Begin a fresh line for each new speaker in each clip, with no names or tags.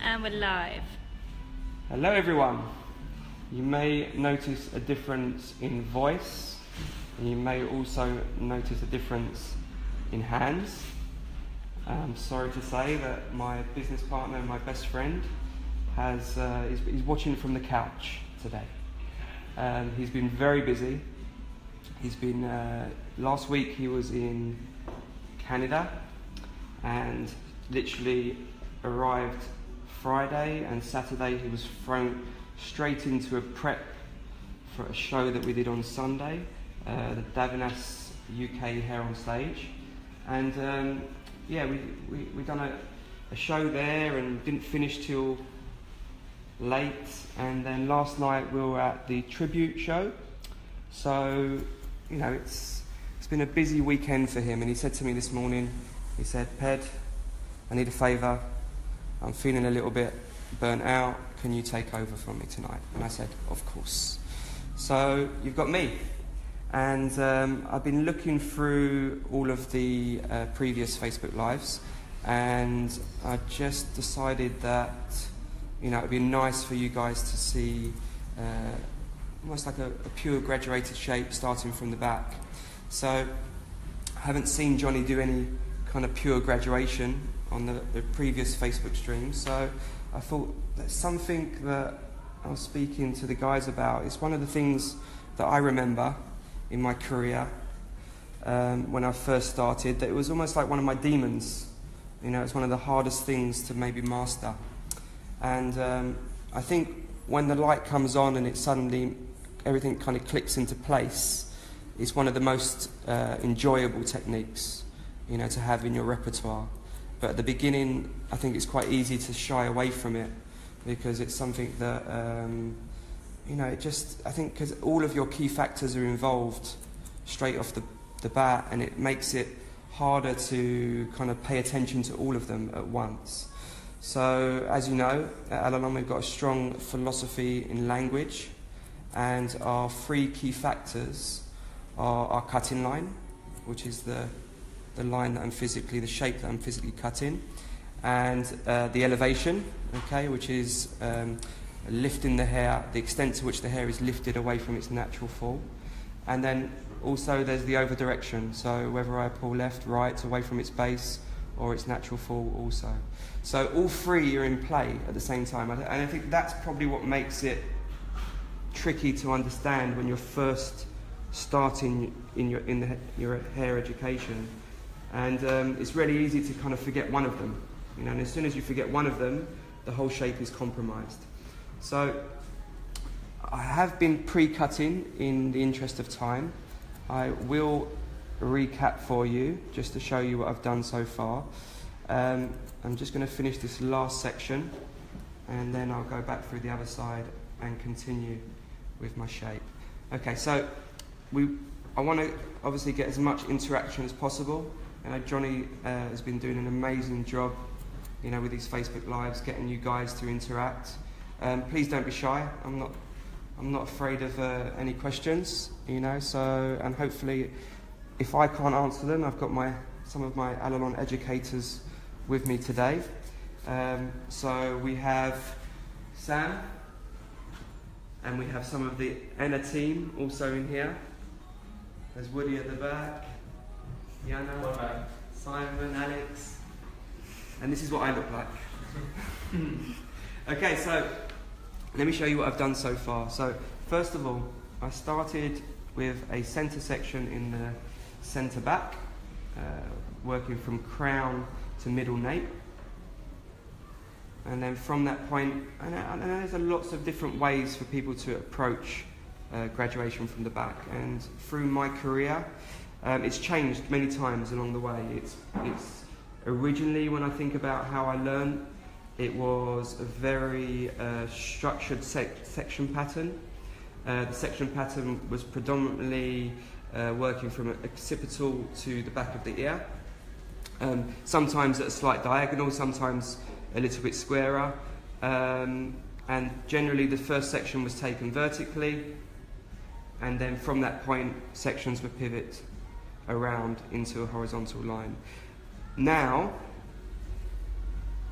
And we're live.
Hello everyone. You may notice a difference in voice, and you may also notice a difference in hands. I'm sorry to say that my business partner and my best friend is watching from the couch today. He's been very busy. He's been last week he was in Canada and literally arrived Friday, and Saturday he was thrown straight into a prep for a show that we did on Sunday, the Davinas UK Hair on Stage, and we done a show there and didn't finish till late, and then last night we were at the tribute show. So you know, it's been a busy weekend for him, and he said to me this morning, he said, "Ped, I need a favour. I'm feeling a little bit burnt out. Can you take over for me tonight?" And I said, "Of course." So you've got me. And I've been looking through all of the previous Facebook Lives, and I just decided that, you know, it'd be nice for you guys to see almost like a pure graduated shape starting from the back. So I haven't seen Johnny do any kind of pure graduation on the previous Facebook stream, so I thought that's something that I was speaking to the guys about. It's one of the things that I remember in my career when I first started, that it was almost like one of my demons. You know, it's one of the hardest things to maybe master. And I think when the light comes on and it suddenly, everything kind of clicks into place, it's one of the most enjoyable techniques, you know, to have in your repertoire. But at the beginning, I think it's quite easy to shy away from it, because it's something that, you know, I think because all of your key factors are involved straight off the bat, and it makes it harder to kind of pay attention to all of them at once. So, as you know, at Allilon we've got a strong philosophy in language, and our three key factors are our cutting line, which is the line that the shape that I'm physically cutting, and the elevation, okay, which is lifting the hair, the extent to which the hair is lifted away from its natural fall. And then also there's the over direction, so whether I pull left, right, away from its base or its natural fall also. So all three are in play at the same time, and I think that's probably what makes it tricky to understand when you're first starting in your hair education. And it's really easy to kind of forget one of them, you know, and as soon as you forget one of them, the whole shape is compromised. So I have been pre-cutting in the interest of time. I will recap for you just to show you what I've done so far. I'm just going to finish this last section, and then I'll go back through the other side and continue with my shape. Okay, so I want to obviously get as much interaction as possible. Johnny has been doing an amazing job, you know, with these Facebook Lives, getting you guys to interact. Please don't be shy. I'm not afraid of any questions, you know. So, and hopefully, if I can't answer them, I've got some of my Allilon educators with me today. So we have Sam, and we have some of the Enna team also in here. There's Woody at the back, Yana, Simon, Alex, and this is what I look like. Okay, so let me show you what I've done so far. So first of all, I started with a centre section in the centre back, working from crown to middle nape. And then from that point, and there's lots of different ways for people to approach graduation from the back. And through my career, it's changed many times along the way. It's originally, when I think about how I learned, it was a very structured section pattern. The section pattern was predominantly working from occipital to the back of the ear. Sometimes at a slight diagonal, sometimes a little bit squarer. And generally the first section was taken vertically, and then from that point sections would pivot around into a horizontal line. Now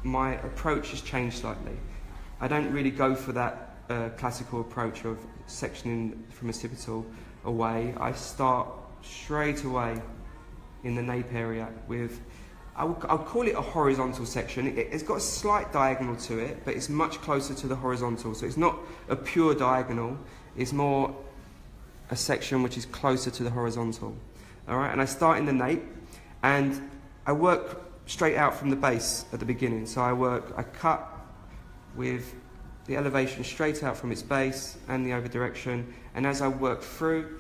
my approach has changed slightly. I don't really go for that classical approach of sectioning from occipital away. I start straight away in the nape area with, I'll call it a horizontal section. It's got a slight diagonal to it, but it's much closer to the horizontal. So it's not a pure diagonal, it's more a section which is closer to the horizontal. All right, and I start in the nape, and I work straight out from the base at the beginning. So I cut with the elevation straight out from its base and the over direction, and as I work through,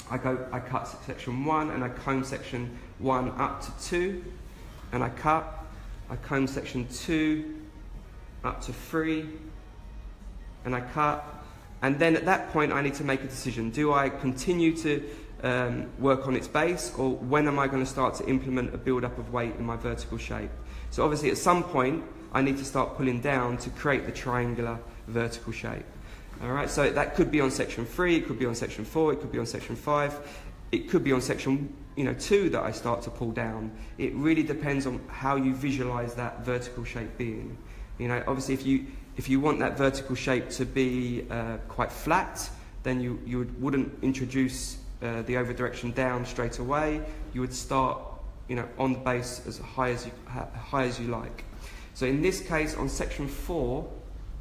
I cut section 1 and I comb section 1 up to 2, and I comb section 2 up to 3, and I cut, and then at that point I need to make a decision. Do I continue to work on its base, or when am I going to start to implement a build-up of weight in my vertical shape? So obviously at some point I need to start pulling down to create the triangular vertical shape. All right, so that could be on section 3, it could be on section 4, it could be on section 5, it could be on section 2 that I start to pull down. It really depends on how you visualize that vertical shape being. Obviously if you want that vertical shape to be quite flat, then you wouldn't introduce the over direction down straight away. You would start on the base as high as you like. So in this case, on section 4,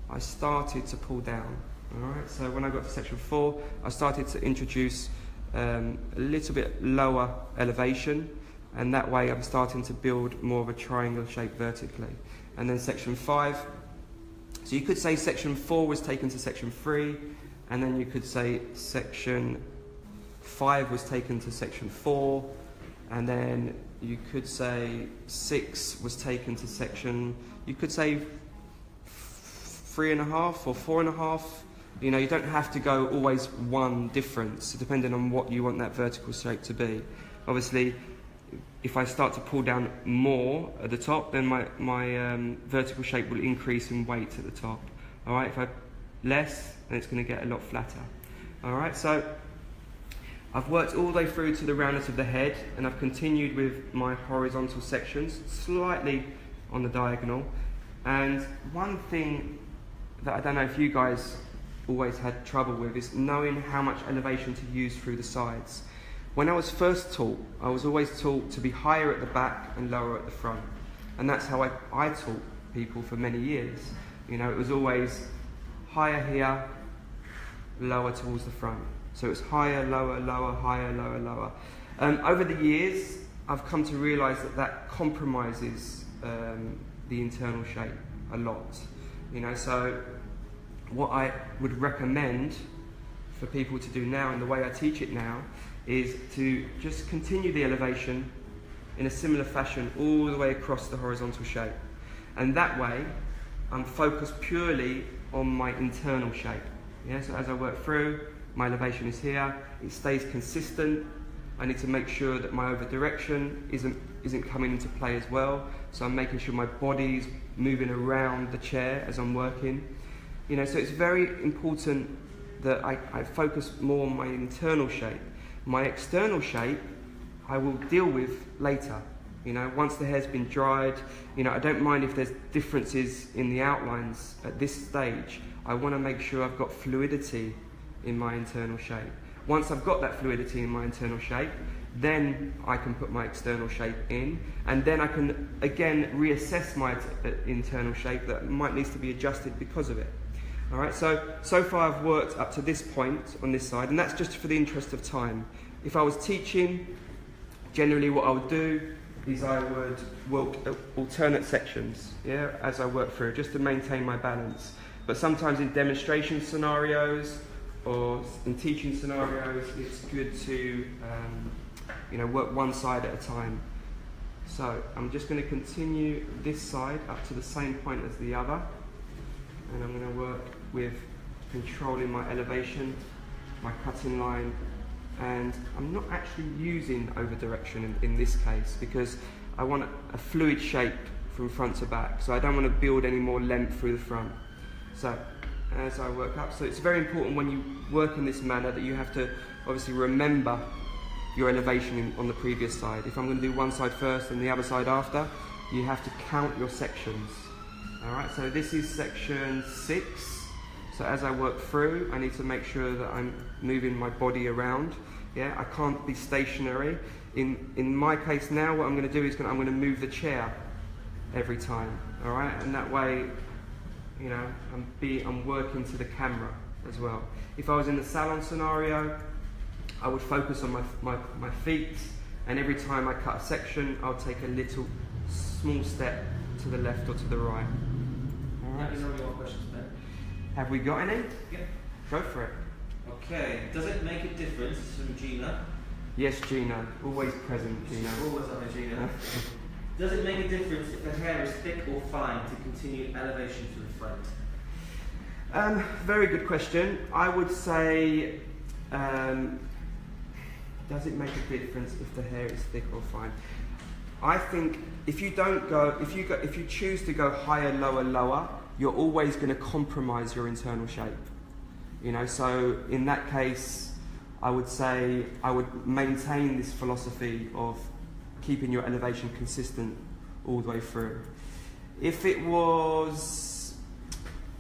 I started to pull down. All right. So when I got to section 4, I started to introduce a little bit lower elevation, and that way I'm starting to build more of a triangle shape vertically. And then section 5. So you could say section 4 was taken to section 3, and then you could say section 5 was taken to section 4, and then you could say 6 was taken to section, you could say 3.5 or 4.5. You don't have to go always one difference, depending on what you want that vertical shape to be. Obviously, if I start to pull down more at the top, then my vertical shape will increase in weight at the top. All right, if I less, then it's going to get a lot flatter. All right, so I've worked all the way through to the roundness of the head, and I've continued with my horizontal sections, slightly on the diagonal. And one thing that I don't know if you guys always had trouble with is knowing how much elevation to use through the sides. When I was first taught, I was always taught to be higher at the back and lower at the front. And that's how I taught people for many years. It was always higher here, lower towards the front. So it's higher, lower, lower, higher, lower, lower. Over the years, I've come to realise that compromises the internal shape a lot. So what I would recommend for people to do now, and the way I teach it now, is to just continue the elevation in a similar fashion all the way across the horizontal shape. And that way, I'm focused purely on my internal shape. Yeah, so as I work through, my elevation is here, it stays consistent. I need to make sure that my over direction isn't coming into play as well. So I'm making sure my body's moving around the chair as I'm working. So it's very important that I focus more on my internal shape. My external shape, I will deal with later. Once the hair's been dried, I don't mind if there's differences in the outlines at this stage. I want to make sure I've got fluidity in my internal shape. Once I've got that fluidity in my internal shape, then I can put my external shape in, and then I can again reassess my internal shape that might need to be adjusted because of it. All right, so far I've worked up to this point on this side, and that's just for the interest of time. If I was teaching, generally what I would do is I would work alternate sections, yeah, as I work through, just to maintain my balance. But sometimes in demonstration scenarios or in teaching scenarios, it's good to work one side at a time. So I'm just going to continue this side up to the same point as the other, and I'm going to work with controlling my elevation, my cutting line, and I'm not actually using over direction in this case because I want a fluid shape from front to back, so I don't want to build any more length through the front. So as I work up, so it's very important when you work in this manner that you have to obviously remember your elevation on the previous side. If I'm going to do one side first and the other side after, you have to count your sections. Alright, so this is section 6. So as I work through, I need to make sure that I'm moving my body around. Yeah, I can't be stationary. In my case now, what I'm going to do is I'm going to move the chair every time. Alright, and that way, you know, I'm working to the camera as well. If I was in the salon scenario, I would focus on my feet, and every time I cut a section, I'll take a little small step to the left or to the right. Alright.
Let me know your questions, Ben.
Have we got any?
Yep.
Go for it.
Okay. Does it make a difference? This is from Gina.
Yes, Gina. Always present, Gina.
Always on it, Gina. Does it make a difference if the hair is thick or fine to continue elevation to the front?
Very good question. I would say, does it make a difference if the hair is thick or fine? I think if you choose to go higher, lower, lower, you're always going to compromise your internal shape. You know, so in that case, I would say I would maintain this philosophy of keeping your elevation consistent all the way through. If it was,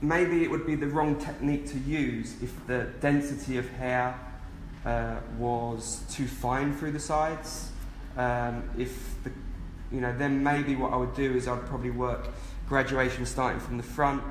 maybe it would be the wrong technique to use if the density of hair was too fine through the sides. Then maybe what I would do is I'd probably work graduation starting from the front,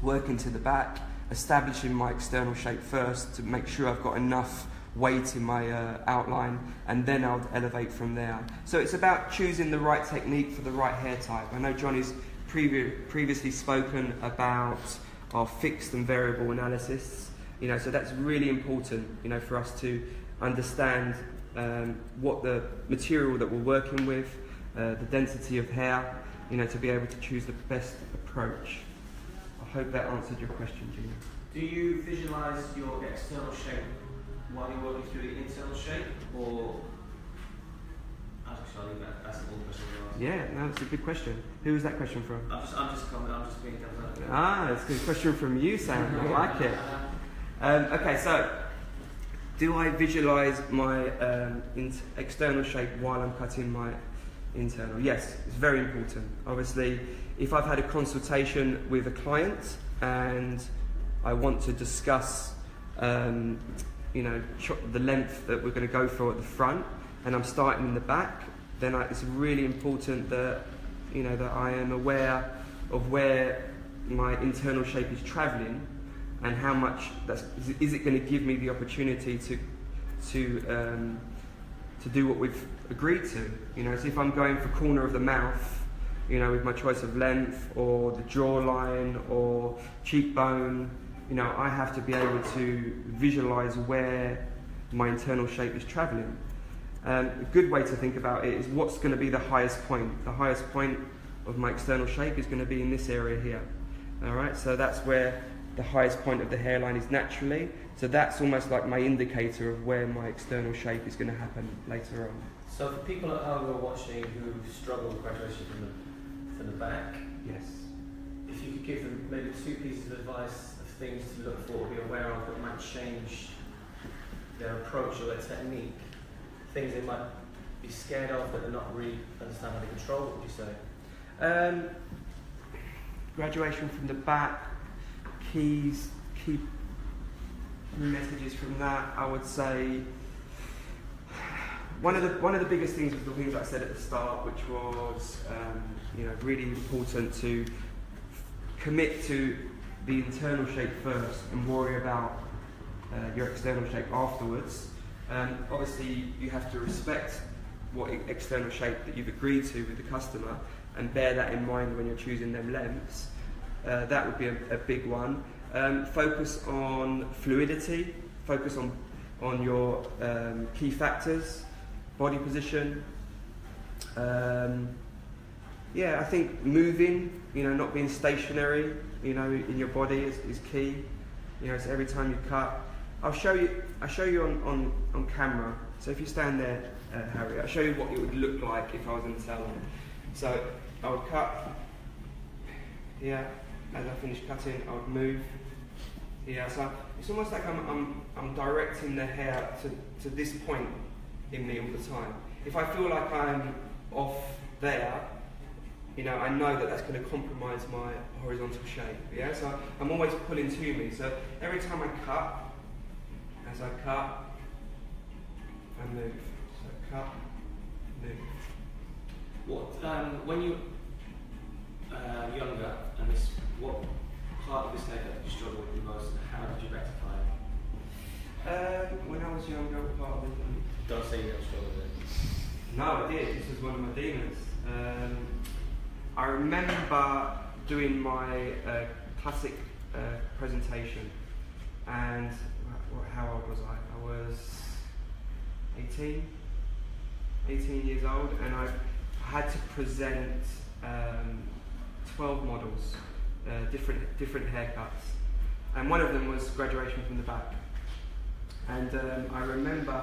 working to the back, establishing my external shape first to make sure I've got enough weight in my outline, and then I'll elevate from there. So it's about choosing the right technique for the right hair type. I know Johnny's previously spoken about our fixed and variable analysis. You know, so that's really important, you know, for us to understand what the material that we're working with, the density of hair, you know, to be able to choose the best approach. I hope that answered your question, Gina.
Do you visualise your external shape while you're working through the internal shape, or actually I'll leave that. That's the whole question you asked.
Yeah, no, that's a good question. Who was that question from?
I'm just being devil's advocate.
Ah, that's a good question from you, Sam. I like it. Okay, so do I visualise my external shape while I'm cutting my internal? Yes, it's very important. Obviously, if I've had a consultation with a client and I want to discuss, the length that we're going to go for at the front, and I'm starting in the back, then it's really important that, you know, that I am aware of where my internal shape is travelling, and how much is it going to give me the opportunity to do what we've agreed to. You know, so if I'm going for corner of the mouth, you know, with my choice of length or the jawline or cheekbone, you know, I have to be able to visualise where my internal shape is travelling. A good way to think about it is what's going to be the highest point. The highest point of my external shape is going to be in this area here. Alright, so that's where the highest point of the hairline is naturally. So that's almost like my indicator of where my external shape is going to happen later on.
So for people at home who are watching who struggle with graduation from the back,
yes,
if you could give them maybe 2 pieces of advice of things to look for or be aware of that might change their approach or their technique, things they might be scared of that they're not really understand how to control, what would you say?
Graduation from the back, key messages from that, I would say one of the biggest things was the things I said at the start, which was really important to commit to the internal shape first and worry about your external shape afterwards. Obviously you have to respect what external shape that you've agreed to with the customer and bear that in mind when you're choosing them lengths. That would be a big one. Focus on fluidity, focus on your key factors, body position. I think moving, not being stationary, in your body is key. So every time you cut, I'll show you on camera. So if you stand there, Harry, I'll show you what it would look like if I was in the salon. So I would cut here. As I finish cutting, I would move. Yeah, so it's almost like I'm directing the hair to this point in me all the time. If I feel like I'm off there, I know that that's going to compromise my horizontal shape. Yeah, so I'm always pulling to me. So every time I cut, as I cut, I move. So cut, move.
When you younger, and what part of this haircut did you struggle with the most, and how did you rectify it?
When I was younger, what part of it?
Don't say you don't struggle with it.
No, I did. This was one of my demons. I remember doing my classic presentation, and how old was I? I was 18 years old, and I had to present 12 models, different haircuts, and one of them was graduation from the back. And I remember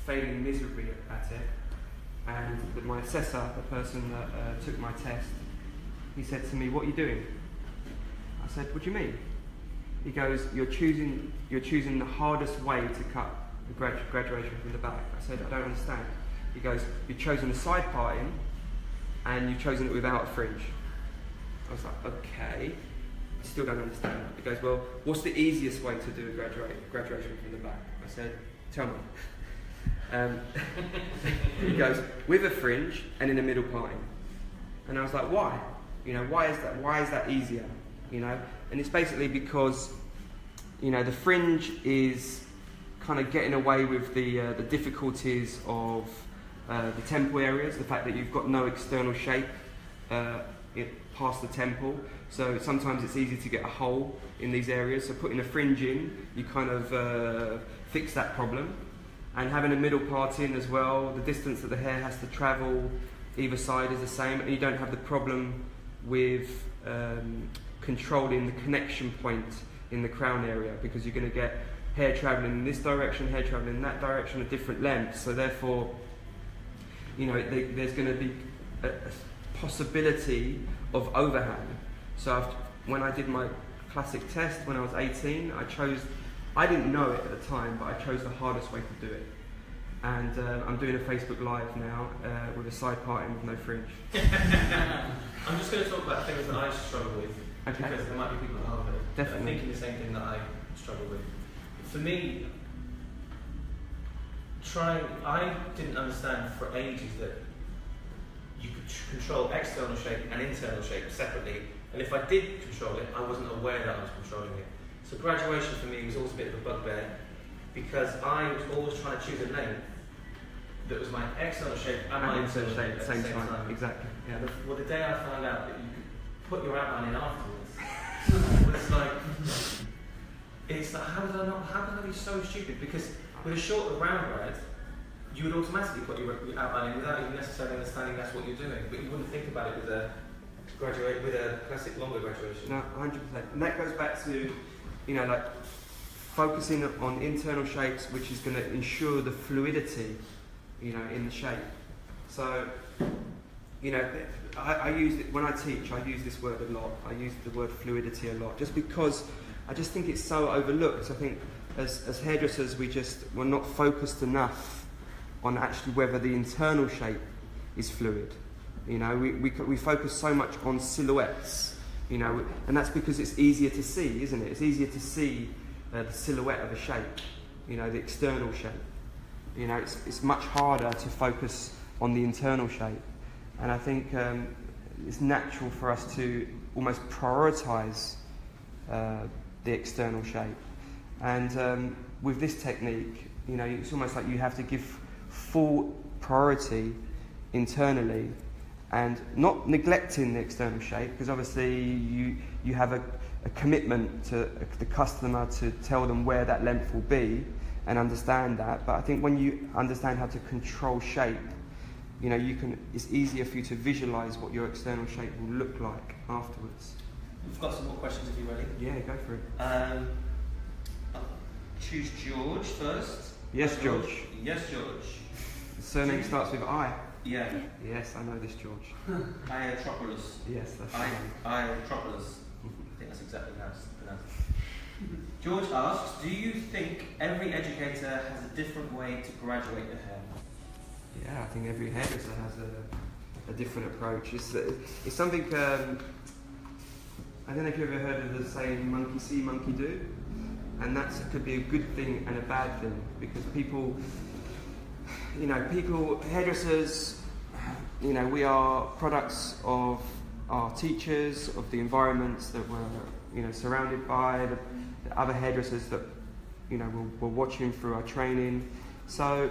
failing miserably at it, and my assessor, the person that took my test, he said to me, "What are you doing?" I said, "What do you mean?" He goes, you're choosing the hardest way to cut the graduation from the back." I said, "I don't understand." He goes, "You've chosen a side parting, and you've chosen it without a fringe." I was like, "Okay, I still don't understand." He goes, "Well, what's the easiest way to do a graduation from the back?" I said, "Tell me." He goes, "With a fringe and in the middle parting." And I was like, "Why? Why is that? Why is that easier?" And it's basically because, the fringe is kind of getting away with the difficulties of the temple areas, the fact that you've got no external shape past the temple, so sometimes it's easy to get a hole in these areas. So putting a fringe in, you kind of fix that problem. And having a middle part in as well, the distance that the hair has to travel either side is the same, and you don't have the problem with controlling the connection point in the crown area, because you're going to get hair travelling in this direction, hair travelling in that direction at different lengths. So therefore, there's going to be a possibility of overhang. So when I did my classic test when I was 18, I didn't know it at the time, but I chose the hardest way to do it. And I'm doing a Facebook Live now with a side parting with no fringe.
I'm just going to talk about things that I struggle with,
okay,
because there might be people at home that are thinking the same thing that I struggle with. For me, I didn't understand for ages that you could control external shape and internal shape separately, and if I did control it, I wasn't aware that I was controlling it. So graduation for me was always a bit of a bugbear, because I was always trying to choose a length that was my external shape and my internal shape at the same time.
Exactly. Yeah.
Well, the day I found out that you could put your outline in afterwards, was like, it's like, how can I be so stupid? Because with a shorter round ride, you would automatically put your outline in without even necessarily understanding that's what you're doing. But you wouldn't think about it with a classic longer graduation.
No, 100%. And that goes back to, focusing on internal shapes, which is going to ensure the fluidity, in the shape. So, I use it when I teach. I use this word a lot. I use the word fluidity a lot, just because I just think it's so overlooked. I think as hairdressers, we're not focused enough on actually whether the internal shape is fluid. We focus so much on silhouettes, and that's because it's easier to see, isn't it? It's easier to see the silhouette of a shape, the external shape. It's much harder to focus on the internal shape, and I think it's natural for us to almost prioritise the external shape. And with this technique, it's almost like you have to give full priority internally, and not neglecting the external shape, because obviously you have a commitment to the customer to tell them where that length will be and understand that. But I think when you understand how to control shape, it's easier for you to visualise what your external shape will look like afterwards.
We've got some more questions if you're ready.
Yeah, go for it.
I'll choose George first.
Yes, George.
Yes, George.
The surname starts with I.
Yeah.
Yes, I know this, George.
Iotropoulos.
Yes, that's
Iotropoulos. I think that's exactly how it's pronounced. George asks, do you think every educator has a different way to graduate the hair?
Yeah, I think every hairdresser has a a different approach. It's something, I don't know if you've ever heard of the saying, monkey see, monkey do. And that could be a good thing and a bad thing, because people, hairdressers, we are products of our teachers, of the environments that we're, surrounded by, the other hairdressers that, we're watching through our training. So,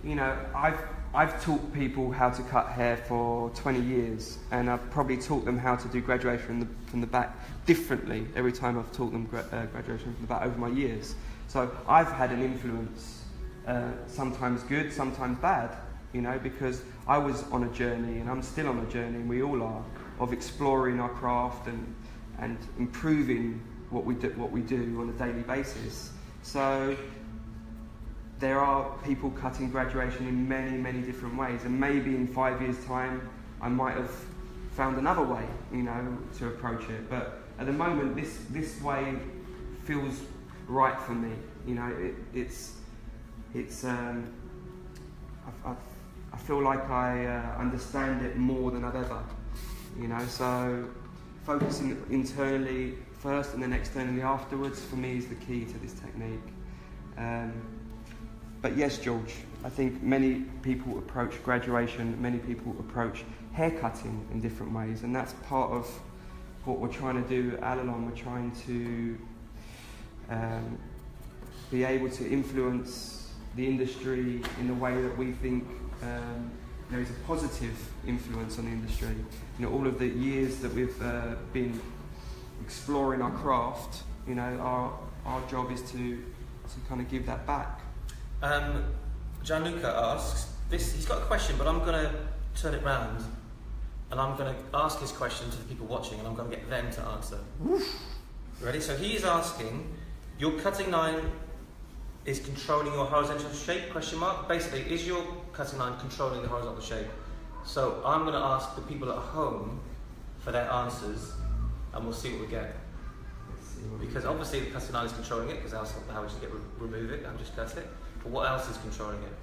I've taught people how to cut hair for 20 years, and I've probably taught them how to do graduation from the back differently every time I've taught them graduation from the back over my years. So I've had an influence, sometimes good, sometimes bad, because I was on a journey, and I'm still on a journey, and we all are, of exploring our craft and improving what we do on a daily basis. So there are people cutting graduation in many, many different ways, and maybe in 5 years' time I might have found another way, to approach it. But at the moment, this way feels right for me. I feel like I understand it more than I've ever. So focusing internally first and then externally afterwards, for me, is the key to this technique. But yes, George, I think many people approach graduation, many people approach haircutting in different ways, and that's part of what we're trying to do at Allilon. We're trying to be able to influence the industry in the way that we think there is a positive influence on the industry. All of the years that we've been exploring our craft, our job is to kind of give that back.
Gianluca asks, he's got a question, but I'm going to turn it round, and I'm going to ask his question to the people watching, and I'm going to get them to answer. Ready? So he's asking, your cutting line is controlling your horizontal shape, question mark? Basically, is your cutting line controlling the horizontal shape? So I'm going to ask the people at home for their answers, and we'll see what we get. Because obviously the cutting line is controlling it, because how would you remove it and just cut it? But what else is controlling it?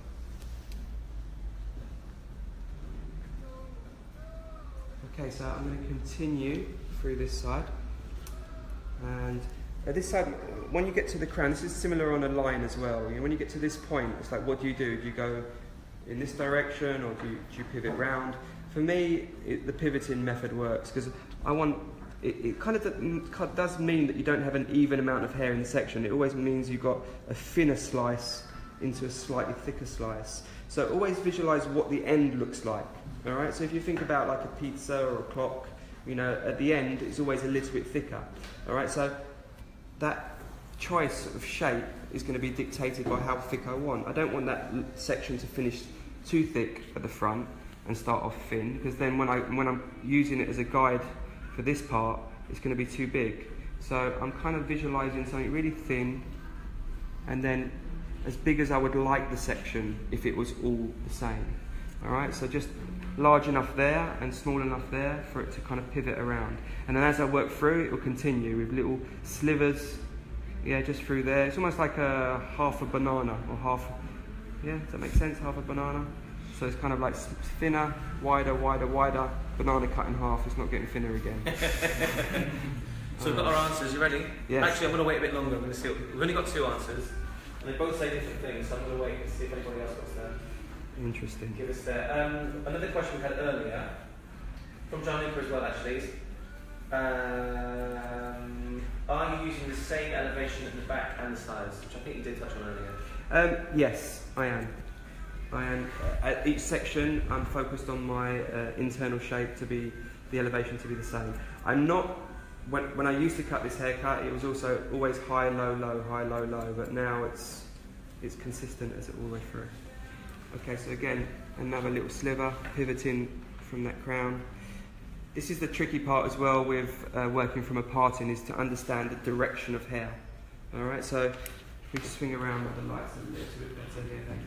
Okay, so I'm going to continue through this side. And at this side, when you get to the crown, this is similar on a line as well. When you get to this point, it's like, what do? Do you go in this direction, or do you pivot round? For me, the pivoting method works, because it kind of does mean that you don't have an even amount of hair in the section. It always means you've got a thinner slice into a slightly thicker slice. So always visualize what the end looks like. All right. So if you think about like a pizza or a clock, at the end it's always a little bit thicker. All right. So that choice of shape is going to be dictated by how thick I want. I don't want that section to finish too thick at the front and start off thin, because then when I'm using it as a guide for this part, it's going to be too big. So I'm kind of visualizing something really thin, and then as big as I would like the section if it was all the same. Alright, so just large enough there and small enough there for it to kind of pivot around. And then as I work through, it will continue with little slivers, just through there. It's almost like half a banana, or does that make sense? Half a banana. So it's kind of like thinner, wider, banana cut in half. It's not getting thinner again.
So we've got our answers. You ready?
Yes.
Actually, I'm going to wait a bit longer. I'm going to see. We've only got two answers, and they both say different things. So I'm going to wait and see if anybody else wants to
Interesting.
give us their. Another question we had earlier from Gianluca as well. Actually, is, are you using the same elevation at the back and the sides? Which I think you did touch on earlier.
Yes, I am. At each section, I'm focused on my internal shape to be the elevation to be the same. I'm not. When I used to cut this haircut, it was also always high, low, low, high, low, low. But now it's consistent as it all the way through. Okay, so again, another little sliver pivoting from that crown. This is the tricky part as well with working from a parting, is to understand the direction of hair. All right, so if we swing around with the lights a little bit better here, H.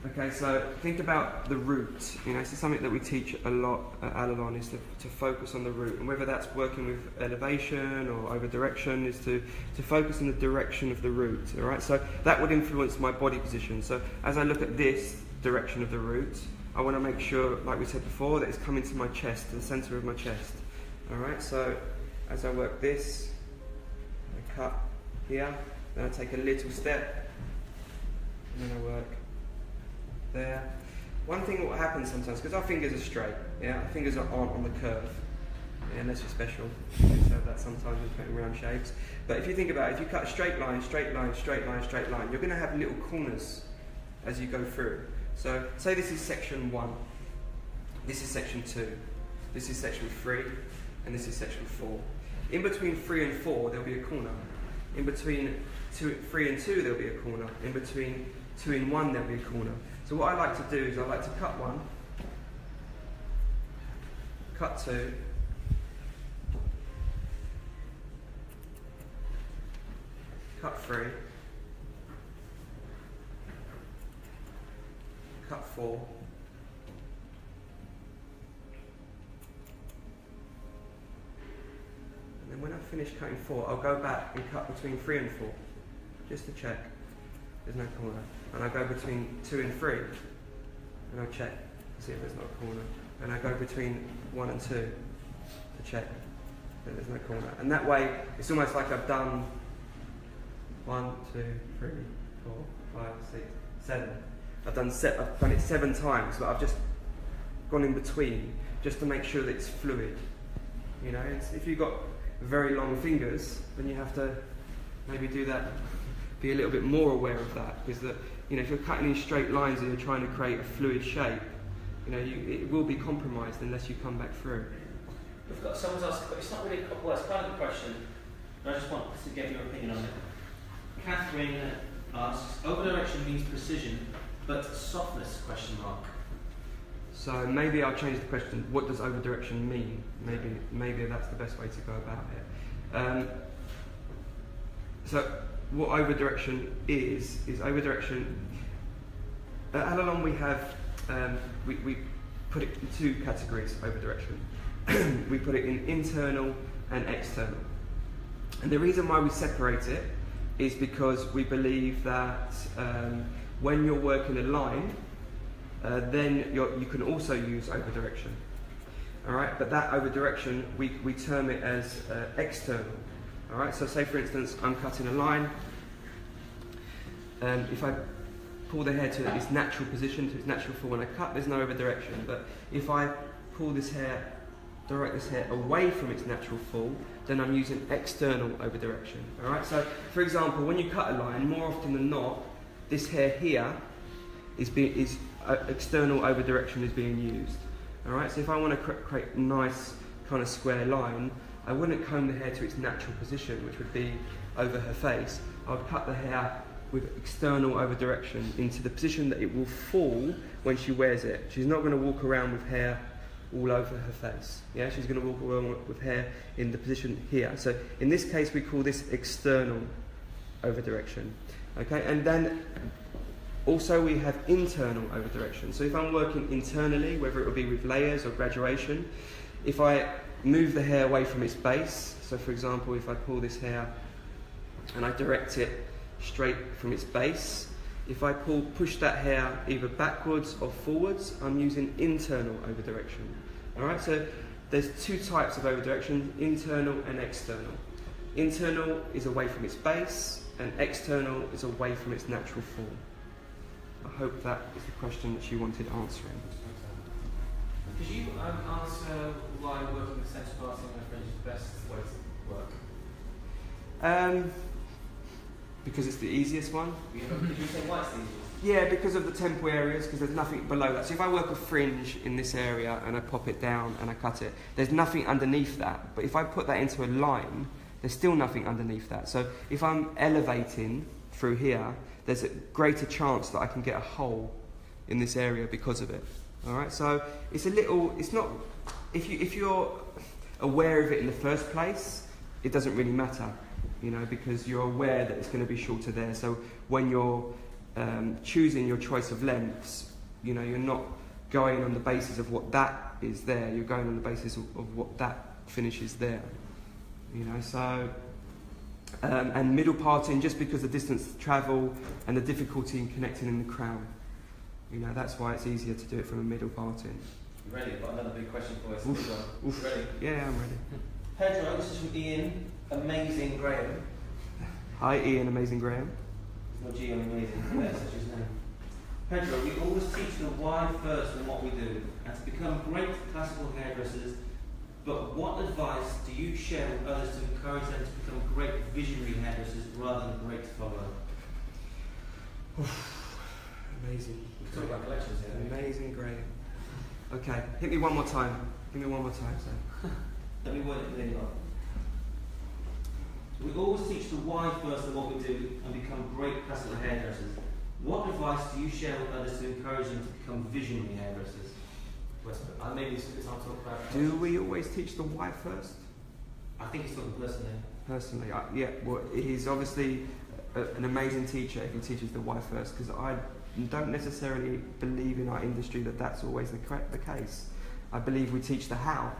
Okay, so think about the root. This is something that we teach a lot at Allilon, is to focus on the root. And whether that's working with elevation or over direction, is to focus on the direction of the root. All right, so that would influence my body position. So as I look at this, direction of the root. I want to make sure, like we said before, that it's coming to my chest, to the centre of my chest. Alright, so as I work this, I cut here, then I take a little step, and then I work there. One thing that will happen sometimes, because our fingers are straight, our fingers aren't on the curve, unless you're special, you have that sometimes with putting round shapes. But if you think about it, if you cut a straight line, straight line, straight line, straight line, you're going to have little corners as you go through. So say this is section 1, this is section 2, this is section 3, and this is section 4. In between 3 and 4 there'll be a corner. In between 3 and 2 there'll be a corner. In between 2 and 1 there'll be a corner. So what I like to do is I like to cut 1, cut 2, cut 3, cut 4, and then when I finish cutting 4, I'll go back and cut between 3 and 4, just to check there's no corner. And I go between 2 and 3, and I'll check to see if there's not a corner. And I go between 1 and 2 to check that there's no corner. And that way, it's almost like I've done 1, 2, 3, 4, 5, 6, 7. I've done it 7 times, but I've just gone in between just to make sure that it's fluid. You know, if you've got very long fingers, then you have to maybe do that. Be a little bit more aware of that, because if you're cutting in straight lines and you're trying to create a fluid shape, it will be compromised unless you come back through.
We've got someone's asked. It's not really it's kind of a question. But I just want to get your opinion on it. Catherine asks, over direction means precision, but softness? ?
So maybe I'll change the question. What does over direction mean? Maybe that's the best way to go about it. So what over direction is over direction. At Allilon we have we put it in 2 categories. Over direction. We put it in internal and external. And the reason why we separate it is because we believe that when you're working a line, then you can also use over direction. Alright, but that over direction, we term it as external. Alright, so say for instance, I'm cutting a line, if I pull the hair to its natural position, to its natural fall when I cut, there's no over direction. But if I pull this hair, direct this hair away from its natural fall, then I'm using external over direction. Alright, so for example, when you cut a line, more often than not, this hair here is external over direction is being used. Alright, so if I want to create a nice kind of square line, I wouldn't comb the hair to its natural position, which would be over her face. I would cut the hair with external over direction into the position that it will fall when she wears it. She's not going to walk around with hair all over her face. Yeah, she's going to walk around with hair in the position here. So in this case, we call this external over direction. Okay, and then also we have internal over direction. So if I'm working internally, whether it will be with layers or graduation, if I move the hair away from its base, so for example, if I pull this hair and I direct it straight from its base, if I push that hair either backwards or forwards, I'm using internal over direction. Alright, so there's 2 types of over direction, internal and external. Internal is away from its base, and external is away from its natural form. I hope that is the question that she wanted answering.
Could you answer why working with centre parting and fringe is the best way to work?
Because it's the easiest one.
Could you say why it's the easiest?
Yeah, because of the temple areas, because there's nothing below that. So if I work a fringe in this area and I pop it down and I cut it, there's nothing underneath that. But if I put that into a line, there's still nothing underneath that. So if I'm elevating through here, there's a greater chance that I can get a hole in this area because of it. Alright, so it's not, if you're aware of it in the first place, it doesn't really matter, because you're aware that it's going to be shorter there. So when you're choosing your choice of lengths, you're not going on the basis of what that is there, you're going on the basis of what that finishes there. And middle parting, just because the distance to travel and the difficulty in connecting in the crown. You know, that's why it's easier to do it from a middle parting.
You ready? I've got another big question for us.
Oof.
Ready?
Yeah, I'm ready.
Pedro, this is from Ian, Amazing Graham.
Hi Ian, Amazing Graham.
No G on Amazing, that's his name. Pedro, we always teach the why first in what we do, and to become great classical hairdressers, but what advice do you share with others to encourage them to become great visionary hairdressers rather than great followers?
Amazing.
We talk about collections here.
Amazing Graham. Okay, hit me one more time. Give me one more time, sir.
Let me word it clearly. We always teach the why first in what we do and become great classical hairdressers. What advice do you share with others to encourage them to become visionary hairdressers? Maybe it's a good time to talk about.
Do we always teach the why first?
I think he's talking personally.
Personally, yeah. Well, he's obviously an amazing teacher if he teaches the why first, because I don't necessarily believe in our industry that that's always the case. I believe we teach the how.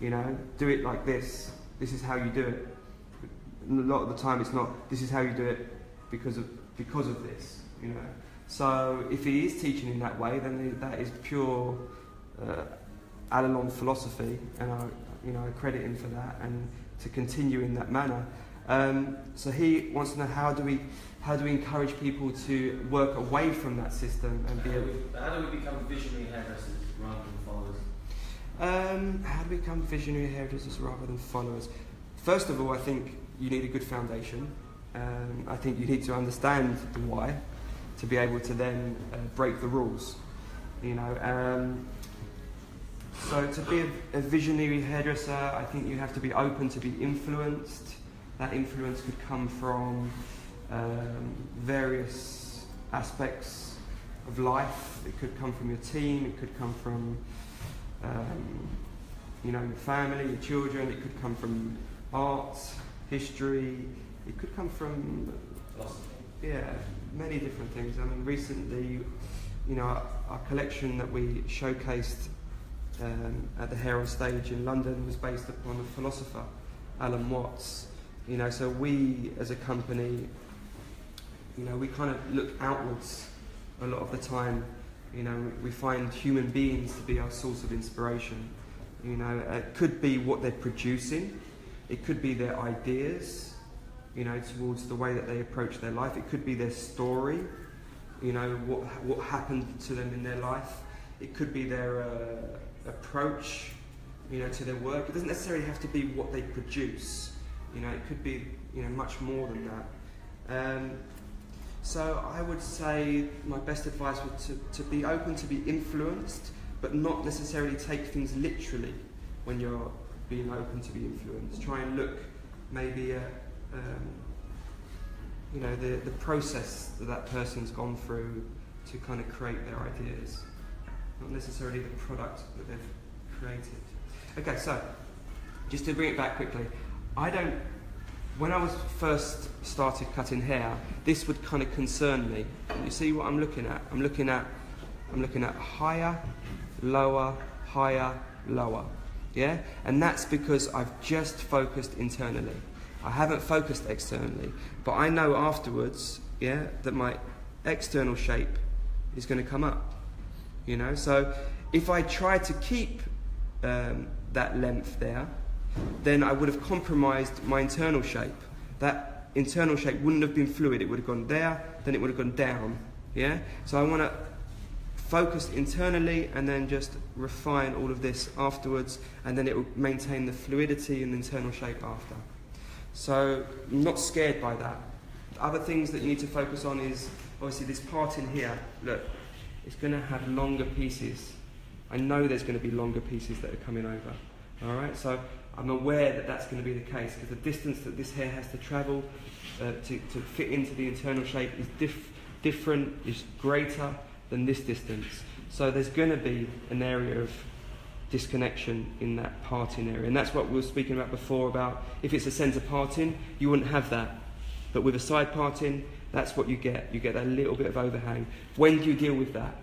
You know, do it like this. This is how you do it. A lot of the time, it's not. This is how you do it because of this. You know. So if he is teaching in that way, then that is pure Allilon philosophy, and I credit him for that, and to continue in that manner. So he wants to know how do we encourage people to work away from that system and
how do we become visionary hairdressers rather than followers?
How do we become visionary hairdressers rather than followers? First of all, I think you need a good foundation. I think you need to understand the why to be able to then break the rules. You know. So to be a visionary hairdresser, I think you have to be open to be influenced. That influence could come from various aspects of life. It could come from your team, it could come from your family, your children, it could come from art, history, it could come from philosophy. Many different things. I mean, recently, our collection that we showcased at the Hair on Stage in London was based upon a philosopher, Alan Watts. So we as a company, we kind of look outwards a lot of the time. We find human beings to be our source of inspiration. It could be what they're producing, it could be their ideas, towards the way that they approach their life. It could be their story, what happened to them in their life. It could be their approach, to their work. It doesn't necessarily have to be what they produce. It could be, much more than that. So I would say my best advice would to be open to be influenced, but not necessarily take things literally when you're being open to be influenced. Try and look maybe at, the process that person's gone through to kind of create their ideas, not necessarily the product that they've created. Okay, so just to bring it back quickly, when I was first started cutting hair, this would kind of concern me. You see what I'm looking at? I'm looking at higher, lower, higher, lower. Yeah? And that's because I've just focused internally. I haven't focused externally. But I know afterwards, that my external shape is going to come up. So if I try to keep that length there, then I would have compromised my internal shape. That internal shape wouldn't have been fluid. It would have gone there, then it would have gone down. Yeah? So I want to focus internally and then just refine all of this afterwards, and then it will maintain the fluidity and internal shape after. So I'm not scared by that. Other things that you need to focus on is, obviously, this part in here. Look, it's going to have longer pieces. I know there's going to be longer pieces that are coming over. All right, so I'm aware that that's going to be the case, because the distance that this hair has to travel to fit into the internal shape is different, is greater than this distance. So there's going to be an area of disconnection in that parting area, and that's what we were speaking about before, about if it's a centre parting, you wouldn't have that. But with a side parting, that's what you get. You get that little bit of overhang. When do you deal with that?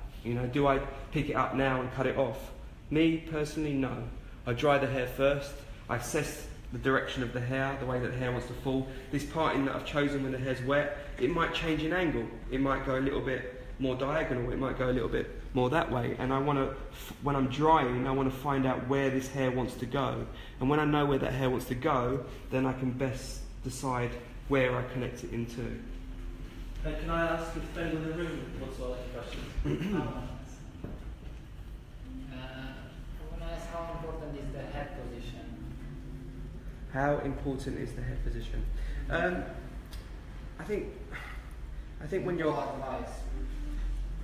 Do I pick it up now and cut it off? Me, personally, no. I dry the hair first, I assess the direction of the hair, the way that the hair wants to fall. This parting that I've chosen when the hair's wet, it might change in angle. It might go a little bit more diagonal, it might go a little bit more that way. And I want to, when I'm drying, I want to find out where this hair wants to go. And when I know where that hair wants to go, then I can best decide where I connect it into.
Can I ask if anyone in the room wants to ask a question?
I want to ask how important is the head position?
How important is the head position? I think when you're...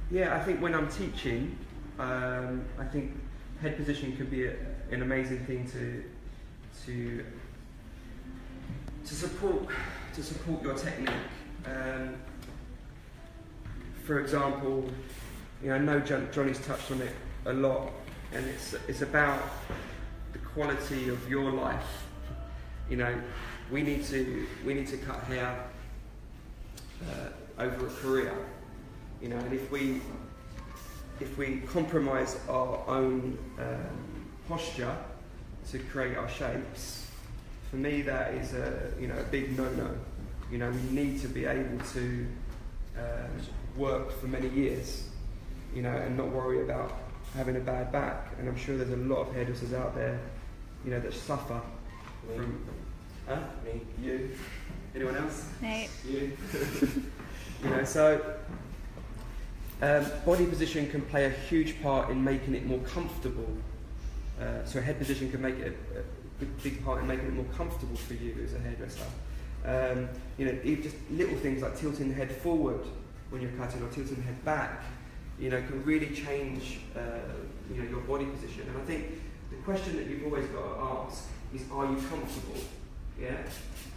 Yeah, I think when I'm teaching, I think head position could be an amazing thing to support your technique. For example, I know Johnny's touched on it a lot, and it's about the quality of your life. We need to cut hair over a career, and if we compromise our own posture to create our shapes, for me that is a big no-no. We need to be able to work for many years, and not worry about having a bad back. And I'm sure there's a lot of hairdressers out there, that suffer from. Me. You. Anyone else?
No.
You. So body position can play a huge part in making it more comfortable. So head position can make it a big part in making it more comfortable for you as a hairdresser. Just little things like tilting the head forward when you're cutting, or tilting the head back, can really change your body position. And I think the question that you've always got to ask is, are you comfortable? Yeah?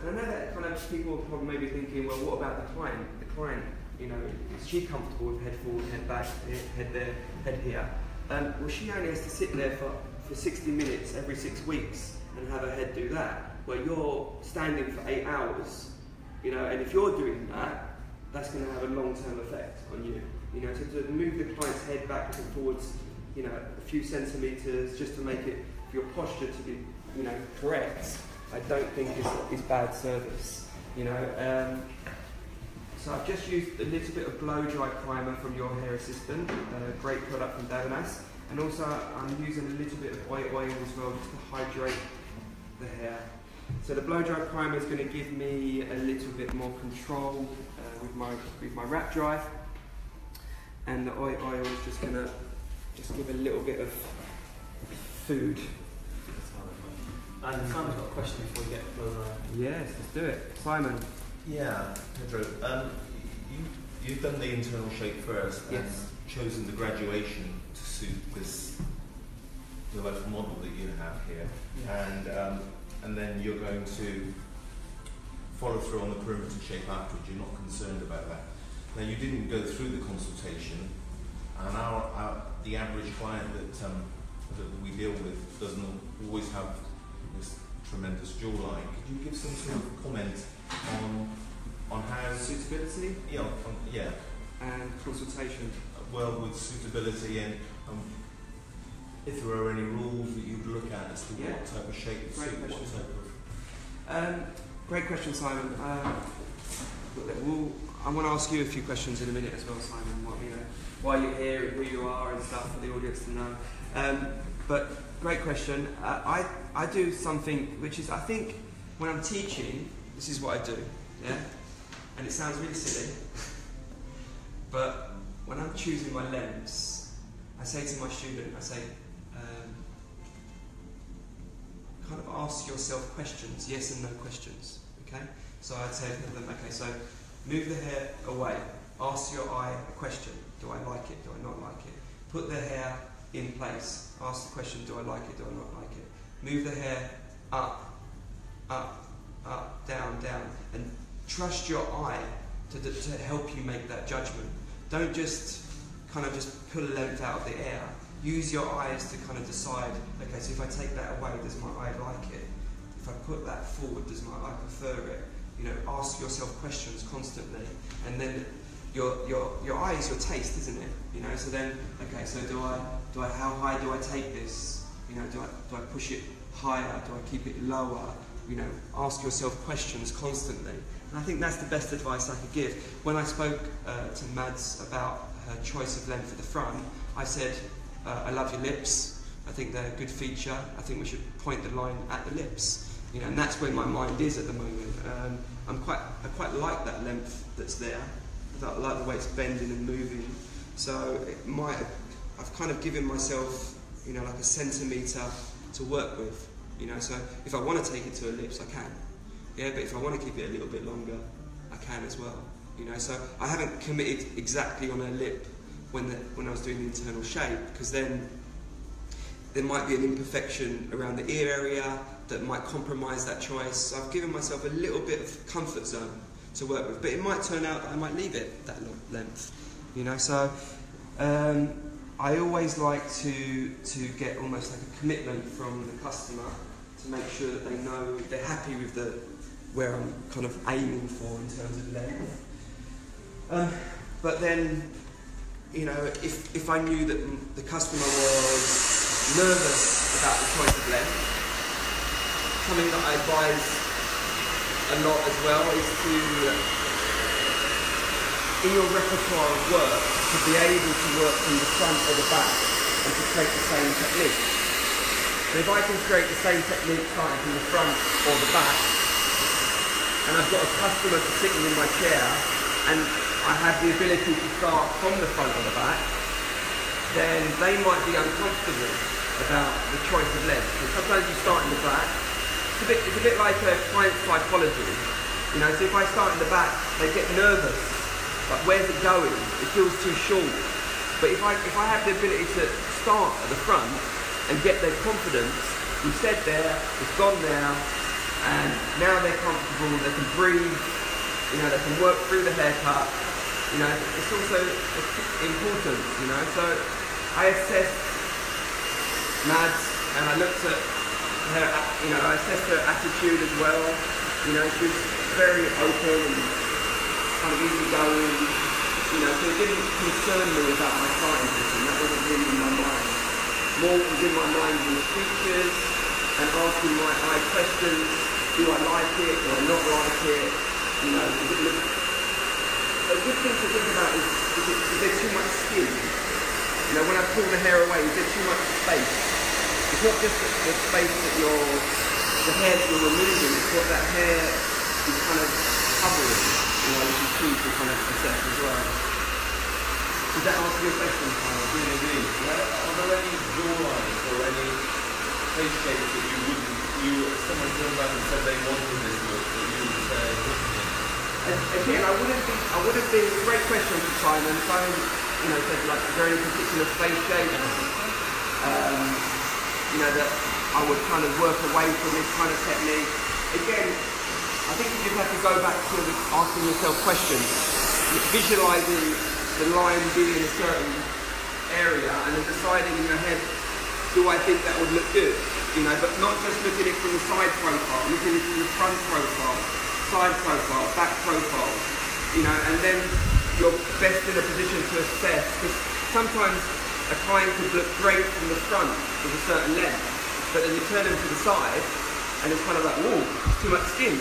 And I know that kind of people are probably maybe thinking, well, what about the client? The client, is she comfortable with head forward, head back, head there, head here? Well, she only has to sit there for 60 minutes every 6 weeks and have her head do that. Where you're standing for 8 hours, and if you're doing that, that's going to have a long-term effect on you. To move the client's head backwards and forwards, a few centimetres just to make it for your posture to be, correct, I don't think is bad service. So I've just used a little bit of blow dry primer from Your Hair Assistant, a great product from Davanas, and also I'm using a little bit of oil as well just to hydrate the hair. So the blow dry primer is going to give me a little bit more control with my wrap dry, and the oil is just going to give a little bit of food.
And Simon's got a question before we get blow dry.
Yes, let's do it. Simon.
Yeah, Pedro. You've done the internal shape first, and chosen the graduation to suit the local model that you have here, and then you're going to follow through on the perimeter shape afterwards. You're not concerned about that. Now, you didn't go through the consultation, and the average client that we deal with doesn't always have this tremendous jawline. Could you give some sort of comment on how
Suitability?
Yeah.
And consultation.
Well, with suitability and if there are any rules that you'd look at as to what type of shape,
great question, Simon. I want to ask you a few questions in a minute as well, Simon. Why you're here and who you are and stuff for the audience to know. But great question. I do something which is, I think, when I'm teaching, this is what I do. Yeah, and it sounds really silly, but when I'm choosing my lens, I say to my student, kind of ask yourself questions, yes and no questions, okay? So I'd say to them, okay, so move the hair away, ask your eye a question, do I like it, do I not like it? Put the hair in place, ask the question, do I like it, do I not like it? Move the hair up, up, up, down, down, and trust your eye to help you make that judgment. Don't just kind of just pull a length out of the air. Use your eyes to kind of decide, okay, so if I take that away, does my eye like it? If I put that forward, does my eye prefer it? Ask yourself questions constantly. And then your eye is your taste, isn't it? So then, okay, so how high do I take this? Do I push it higher? Do I keep it lower? Ask yourself questions constantly. And I think that's the best advice I could give. When I spoke to Mads about her choice of length at the front, I said, I love your lips. I think they're a good feature. I think we should point the line at the lips. You know, and that's where my mind is at the moment. I quite like that length that's there. I like the way it's bending and moving. So I've kind of given myself, you know, like a centimetre to work with. You know, so if I want to take it to a lips, I can. Yeah, but if I want to keep it a little bit longer, I can as well. You know, so I haven't committed exactly on a lip when I was doing the internal shape, because then there might be an imperfection around the ear area that might compromise that choice. So I've given myself a little bit of comfort zone to work with, but it might turn out that I might leave it that length. You know, so I always like to get almost like a commitment from the customer to make sure that they know they're happy with where I'm kind of aiming for in terms of length. But then, you know, if I knew that the customer was nervous about the choice of length, something that I advise a lot as well is to, in your repertoire of work, to be able to work from the front or the back and to create the same technique. So if I can create the same technique starting from the front or the back, and I've got a customer sitting in my chair, and I have the ability to start from the front or the back, then they might be uncomfortable about the choice of length. And sometimes you start in the back. It's a bit like a client psychology. You know, so if I start in the back, they get nervous. Like, where's it going? It feels too short. But if I have the ability to start at the front and get their confidence, we've said there, it's gone there, and now they're comfortable, they can breathe, you know, they can work through the haircut. You know, it's also important, you know. So I assessed Mads, and I looked at her, you know, I assessed her attitude as well. You know, she was very open and kind of easygoing, you know, so it didn't concern me about my starting position. That wasn't really in my mind. More what was in my mind was the features and asking my eye questions. Do I like it? Do I not like it? You know, does it look... A good thing to think about is there too much skin? You know, when I pull the hair away, is there too much space? It's not just the space that the hair that you're removing, it's what that hair is kind of covering, you know, which is key to kind of assess as well. Does that answer your question, Kyle?
Really. Are there any jawlines or any face shapes that if someone turned around and said they wanted this look, that you would say,
again, I wouldn't be, great question for Simon. Simon, you know, said like, is there any particular face shape, you know, that I would kind of work away from this kind of technique? Again, I think you just have to go back to asking yourself questions, visualising the line being in a certain area and then deciding in your head, do I think that would look good? You know, but not just looking at it from the side profile, looking at it from the front profile, side profile, back profile, you know, and then you're best in a position to assess, because sometimes a client could look great from the front with a certain length, but then you turn them to the side and it's kind of like, whoa, too much skin,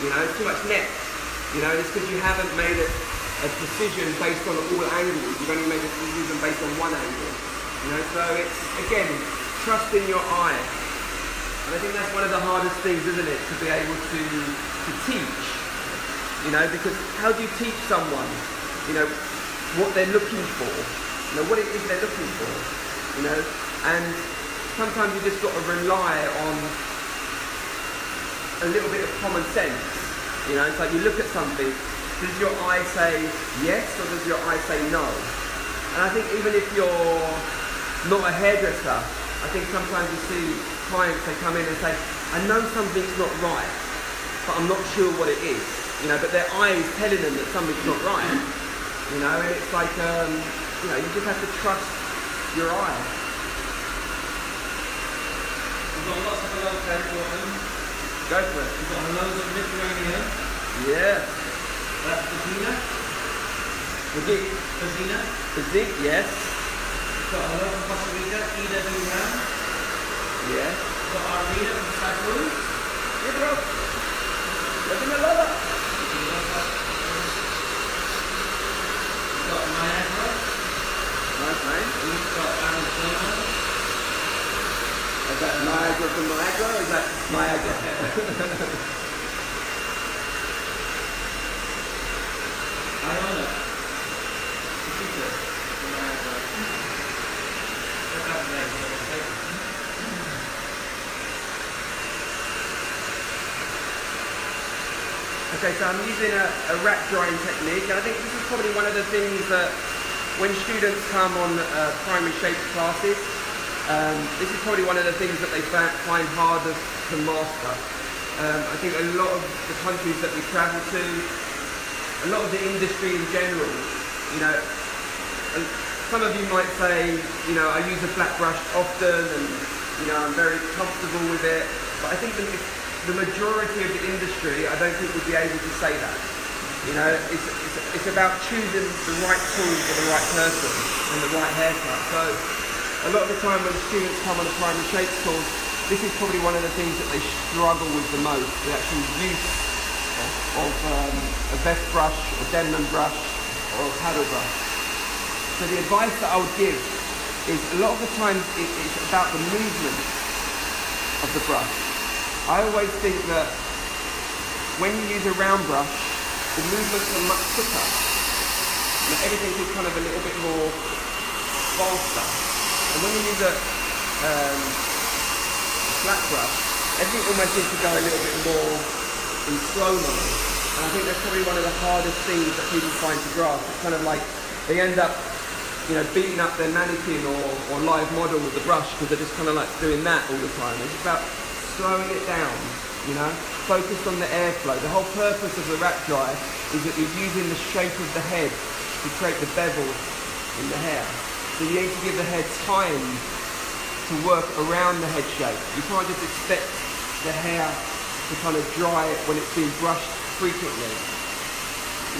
you know, too much neck, you know, it's because you haven't made a decision based on all angles, you've only made a decision based on one angle, you know, so it's, again, trust in your eye. And I think that's one of the hardest things, isn't it, to be able to teach, you know, because how do you teach someone, you know, what they're looking for, you know, what it is they're looking for, you know, and sometimes you just got to rely on a little bit of common sense, you know, it's like you look at something, does your eye say yes or does your eye say no? And I think even if you're not a hairdresser, I think sometimes you see clients, they come in and say, I know something's not right, but I'm not sure what it is, you know, but their eye is telling them that something's not right, you know, and it's like, you know, you just have to trust your eye.
We've got lots of hello code for them.
Go for it.
We've got hellos of Lithuania.
Yeah.
That's Fazina.
Physique, yes.
We've got hello from Costa Rica, Ida Duran.
Yeah.
We've got Arlena from Cyprus.
Yeah, bro. Let me know.
We've got Niagara.
Is that Niagara from Niagara, or is that Niagara?
I don't know.
Okay, so I'm using a wrap drying technique, and I think this is probably one of the things that when students come on primary shape classes, this is probably one of the things that they find hardest to master. I think a lot of the countries that we travel to, a lot of the industry in general, you know, some of you might say, you know, I use a flat brush often and, you know, I'm very comfortable with it, but I think the majority of the industry, I don't think would be able to say that. You know, it's about choosing the right tool for the right person and the right haircut. So a lot of the time when students come on a primary shapes course, this is probably one of the things that they struggle with the most, the actual use of a vest brush, a Denman brush, or a paddle brush. So the advice that I would give is a lot of the time it's about the movement of the brush. I always think that when you use a round brush, the movements are much quicker. You know, everything is kind of a little bit more faster. And when you use a flat brush, everything almost needs to go a little bit more in slow motion. And I think that's probably one of the hardest things that people find to grasp. It's kind of like they end up, you know, beating up their mannequin or live model with the brush because they're just kind of like doing that all the time. It's about slowing it down, you know, focused on the airflow. The whole purpose of the wrap dry is that you're using the shape of the head to create the bevel in the hair. So you need to give the hair time to work around the head shape. You can't just expect the hair to kind of dry when it's being brushed frequently,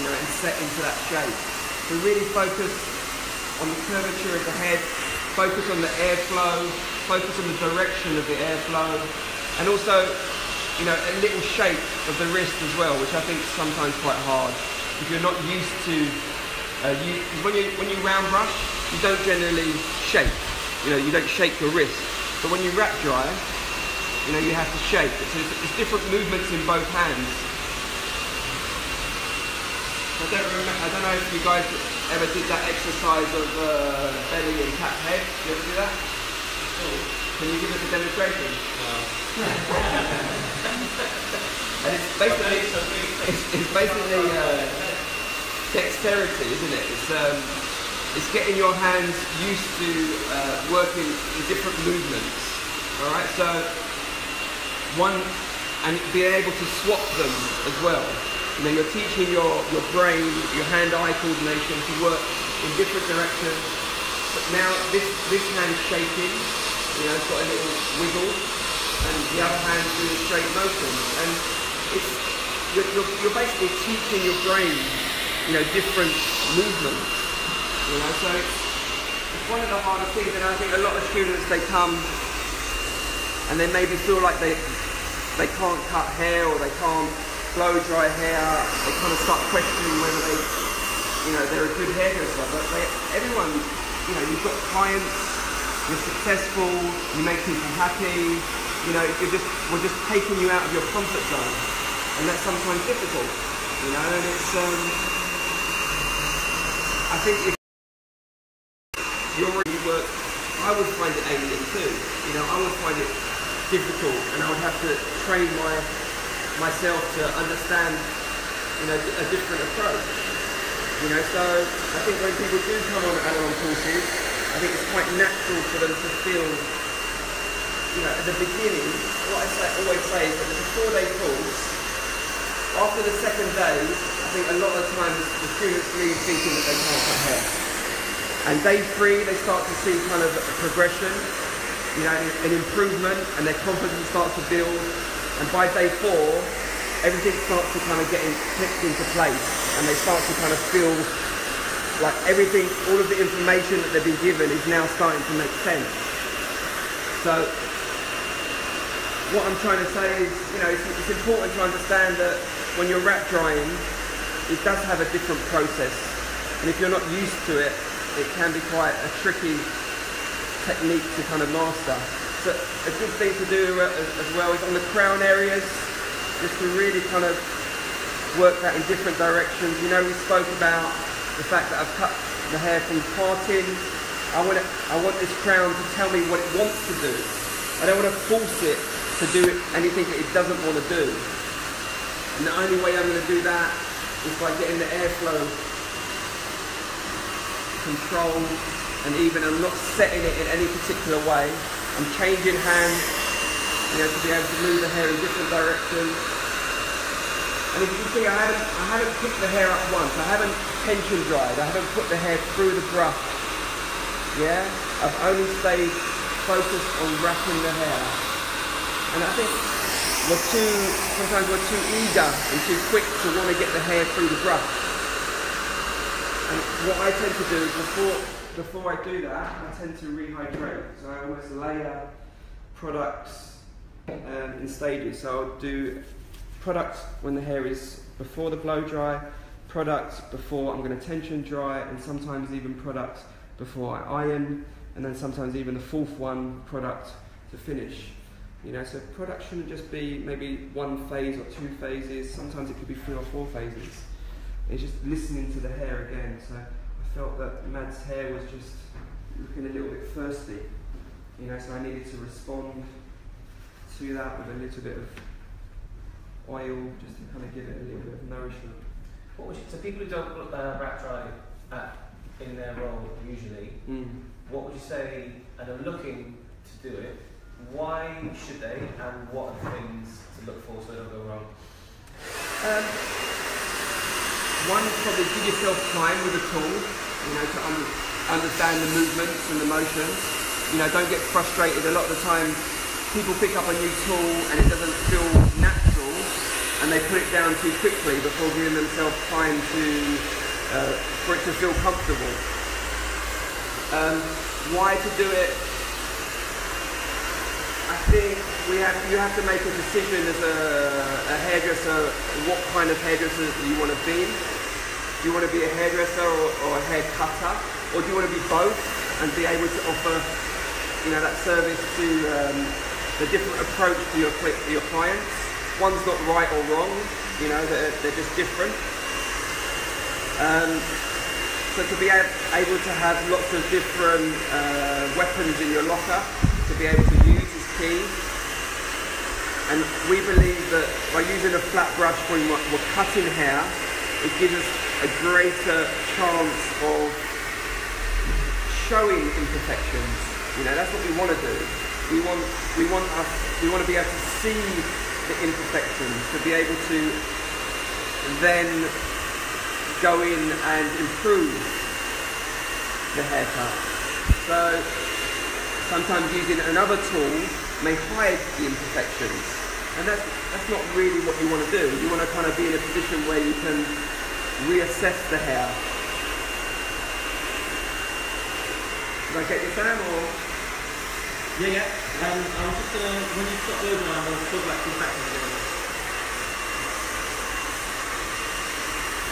you know, and set into that shape. So really focus on the curvature of the head, focus on the airflow, focus on the direction of the airflow, and also, you know, a little shape of the wrist as well, which I think is sometimes quite hard if you're not used to. When you round brush, you don't generally shake. You know, you don't shake your wrist. But when you wrap dry, you know, you have to shake. So it's different movements in both hands. I don't know if you guys ever did that exercise of belly and tap head. Did you ever do that? Can you give us a demonstration? No. And it's basically dexterity, isn't it? It's getting your hands used to working in different movements. All right, so and being able to swap them as well. You know, you're teaching your brain, your hand-eye coordination to work in different directions. But now this hand's shaking, you know, it's got a little wiggle, and the other hand's doing straight motion. And you're basically teaching your brain, you know, different movements. You know, so it's one of the hardest things. And I think a lot of students, they come and they maybe feel like they can't cut hair or they can't blow dry hair. They kind of start questioning whether they're a good hairdresser. But everyone, you know, you've got clients, you're successful, you make people happy. You know, we're just taking you out of your comfort zone, and that's sometimes difficult. You know, and it's I think if you already work, I would find it alien too. You know, I would find it difficult, and I would have to train myself to understand, you know, a different approach. You know, so I think when people do come on Allilon courses, I think it's quite natural for them to feel, you know, at the beginning, what I always say is that it's a 4-day course. After the second day, I think a lot of times the students leave thinking that they can't cut hair. And day 3, they start to see kind of a progression, you know, an improvement, and their confidence starts to build. And by day 4, everything starts to kind of get clicked into place, and they start to kind of feel like everything, all of the information that they've been given is now starting to make sense. So what I'm trying to say is, you know, it's important to understand that when you're wrap drying, it does have a different process, and if you're not used to it, it can be quite a tricky technique to kind of master. So a good thing to do as well is on the crown areas, just to really kind of work that in different directions. You know, we spoke about the fact that I've cut the hair from parting. I want this crown to tell me what it wants to do. I don't want to force it to do anything that it doesn't want to do. And the only way I'm going to do that is by getting the airflow controlled and even. I'm not setting it in any particular way. I'm changing hands, you know, to be able to move the hair in different directions. And as you can see, I haven't picked the hair up once. I haven't tension dried. I haven't put the hair through the brush. Yeah? I've only stayed focused on wrapping the hair. And I think sometimes we're too eager and too quick to want to get the hair through the brush. And what I tend to do is before I do that, I tend to rehydrate. So I almost layer products in stages. So I'll do products when the hair is before the blow dry, products before I'm going to tension dry, and sometimes even products before I iron, and then sometimes even the fourth one product to finish. You know, so product shouldn't just be maybe one phase or two phases. Sometimes it could be 3 or 4 phases. It's just listening to the hair again. So I felt that Mad's hair was just looking a little bit thirsty. You know, so I needed to respond to that with a little bit of oil, just to kind of give it a little bit of nourishment.
So people who don't wrap dry in their role usually, what would you say, and are looking to do it, why should they, and what are the things to look for so they don't go wrong?
One is probably give yourself time with the tool, you know, to understand the movements and the motions. You know, don't get frustrated. A lot of the time people pick up a new tool and it doesn't feel natural, and they put it down too quickly before giving themselves time for it to feel comfortable. Why to do it? I think you have to make a decision as a hairdresser, what kind of hairdresser you want to be. Do you want to be a hairdresser or a hair cutter? Or do you want to be both and be able to offer, you know, that service to the different approach to your clients? One's not right or wrong, you know, they're just different. So to be able to have lots of different weapons in your locker to be able to use is key. And we believe that by using a flat brush when we're cutting hair, it gives us a greater chance of showing imperfections. You know, that's what we want to do. We want to be able to see the imperfections, to be able to then go in and improve the haircut. So sometimes using another tool may hide the imperfections, and that's not really what you want to do. You want to kind of be in a position where you can reassess the hair. Did I get you, Sam, or?
Yeah. I was just gonna, when you stop loading, I'm going to talk about 2 factors again.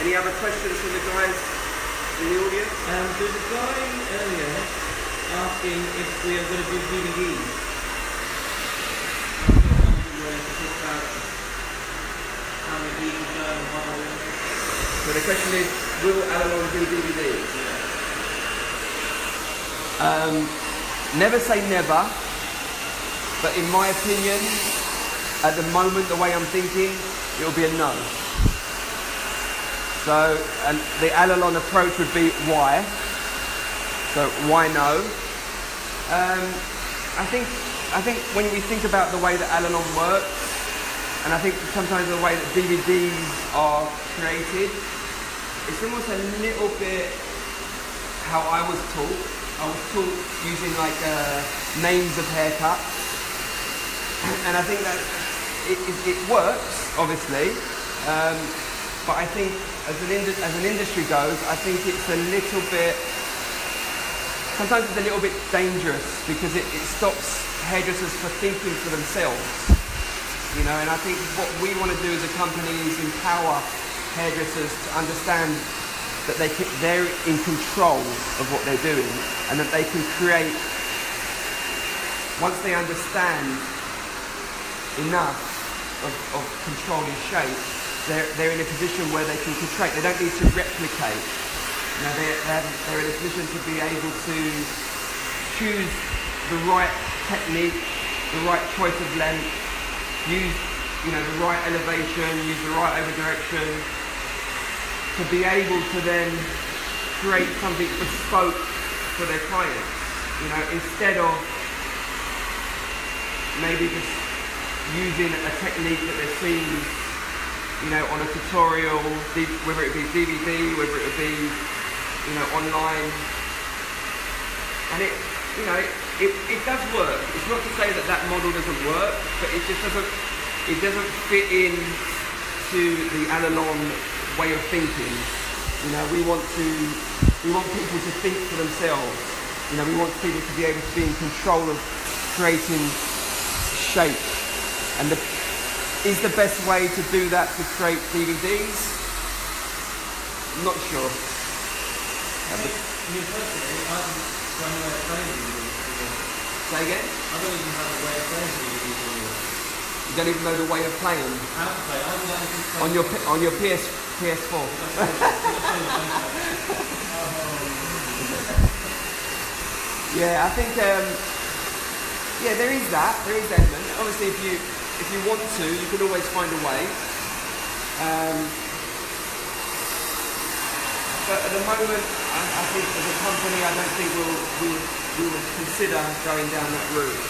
Any other questions from the guys in the audience?
There was a guy earlier asking if we are going to do DVDs. To talk about how many we've done,
So the question is, will Allilon do DVDs? Never say never, but in my opinion, at the moment, the way I'm thinking, it will be a no. So, and the Allilon approach would be why. So why no? I think when we think about the way that Allilon works, and I think sometimes the way that DVDs are created, it's almost a little bit how I was taught. I was taught using like names of haircuts, and I think that it works, obviously, but I think as an industry goes, I think it's a little bit, sometimes it's a little bit dangerous because it stops hairdressers from thinking for themselves, you know, and I think what we want to do as a company is empower hairdressers to understand that they're in control of what they're doing, and that they can create once they understand enough of controlling shape, they're in a position where they can concentrate. They don't need to replicate. You know, they're in a position to be able to choose the right technique, the right choice of length, use the right elevation, use the right over direction, to be able to then create something bespoke for their clients. Instead of maybe just using a technique that they've seen, on a tutorial, whether it be DVD, whether it be, online. And it does work. It's not to say that model doesn't work, but it just doesn't fit in to the Allilon way of thinking. We want people to think for themselves. We want people to be able to be in control of creating shape. And is the best way to do that to create DVDs? I'm not sure. Say again?
I don't even have a way of playing DVDs.
You don't even know the way of playing?
How to play?
On your PS4. Yeah, I think there is that. There is that element. Obviously, if you want to, you can always find a way. But at the moment, I think as a company, I don't think we will consider going down that route.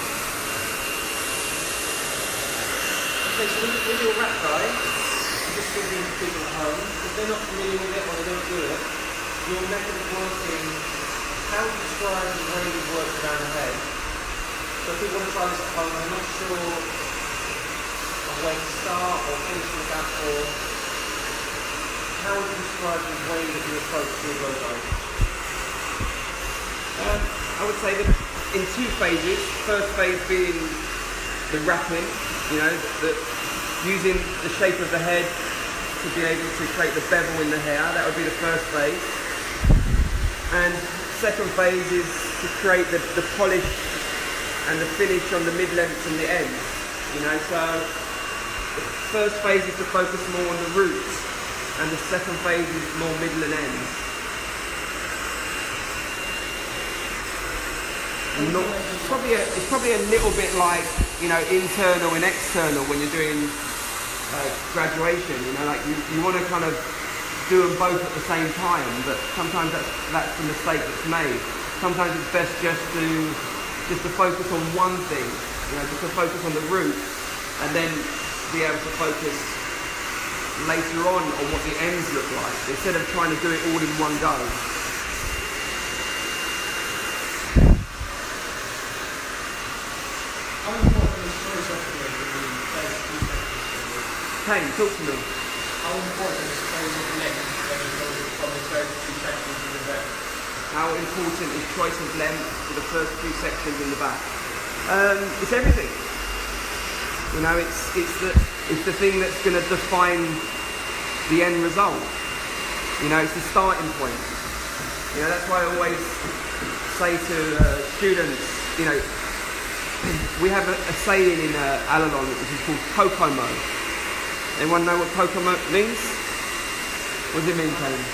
Okay, so with your wrap guide, I'm just thinking of people at home, if they're not familiar with it or they don't do it, your method of working, how would you describe the way you work around the head? So if people want to try this at home, they're not sure of where to start or finish with that, or how would you describe the way that you approach your logo?
I would say that in two phases. First phase being the wrapping, using the shape of the head to be able to create the bevel in the hair. That would be the first phase. And second phase is to create the polish and the finish on the mid-lengths and the ends. So the first phase is to focus more on the roots, and the second phase is more middle and ends. It's probably a little bit like internal and external when you're doing graduation. You want to kind of do them both at the same time, but sometimes that's the mistake that's made. Sometimes it's best just to focus on one thing, just to focus on the roots, and then be able to focus later on what the ends look like, instead of trying to do it all in one go.
How important is choice of length in the first two sections?
Kane, talk to me.
How important is choice of length when you go from the first two sections to the back?
How important is choice of length for the first two sections in the back? It's everything. It's the thing that's going to define the end result. It's the starting point. That's why I always say to students, we have a saying in Allilon which is called Kokomo. Anyone know what Kokomo means? What does it mean, Kane?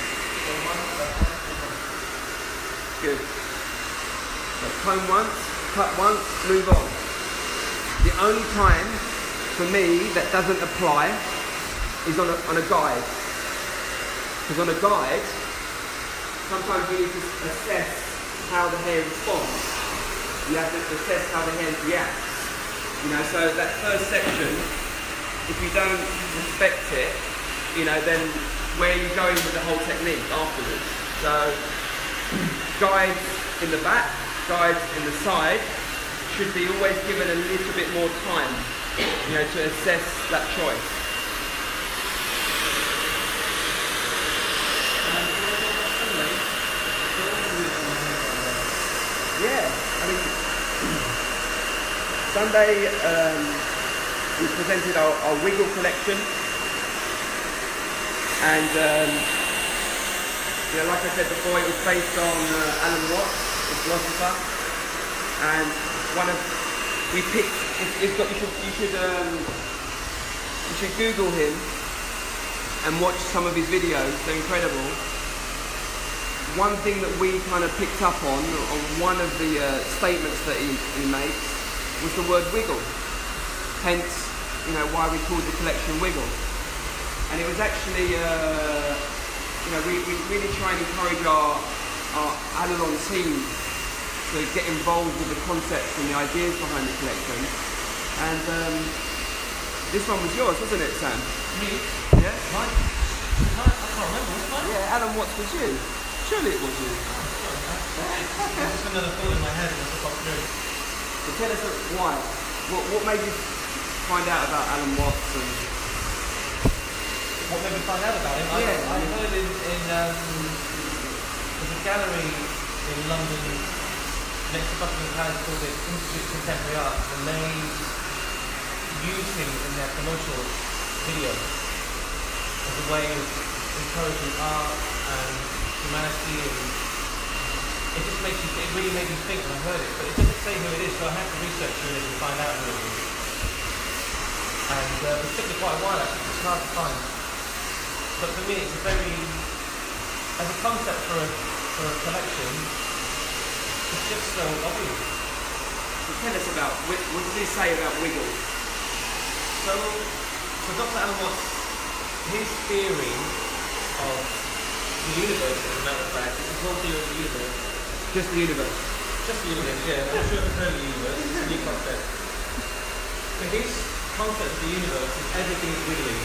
Good. So comb once, cut once, move on. The only time for me that doesn't apply is on a guide. Because on a guide, sometimes you need to assess how the hair responds. You have to assess how the hair reacts. So that first section, if you don't respect it, then where are you going with the whole technique afterwards? So guides in the back, guides in the side should be always given a little bit more time, to assess that choice. Yeah, Sunday we presented our wiggle collection, and like I said before, it was based on Alan Watts, the philosopher, and one of we picked. It's got. You should Google him and watch some of his videos. They're incredible. One thing that we kind of picked up on one of the statements that he makes was the word wiggle. Hence, you know, why we called the collection Wiggle. And it was actually, you know, we really try and encourage our Allilon team to get involved with the concepts and the ideas behind the collection. And this one was yours, wasn't it, Sam?
Me?
Yeah?
Mine? I can't remember. Was mine?
Yeah, Alan Watts was you. Surely it was you.
There's just another thought in my head and it's popped through.
So tell us why. What made you find out about Alan Watts and...
What made me find out about him?
Yeah.
I heard there's a gallery in London next to Buckingham Palace called the Institute of Contemporary Art, and they use him in their promotional video as a way of encouraging art and humanity, and it really made me think when I heard it, but it doesn't say who it is, so I had to research who it is and find out who it is. And it took me quite a while actually, it's hard to find. But for me it's a very, as a concept for a collection, it's just so obvious.
So tell us about, what does he say about Wiggle?
So Dr. Alan Watts, his theory of the universe, as a matter of fact, it's his whole theory of the universe.
Just the universe?
Just the universe, yeah. I'm sure you've heard of the universe, it's a new concept. So his concept of the universe is everything is wiggly.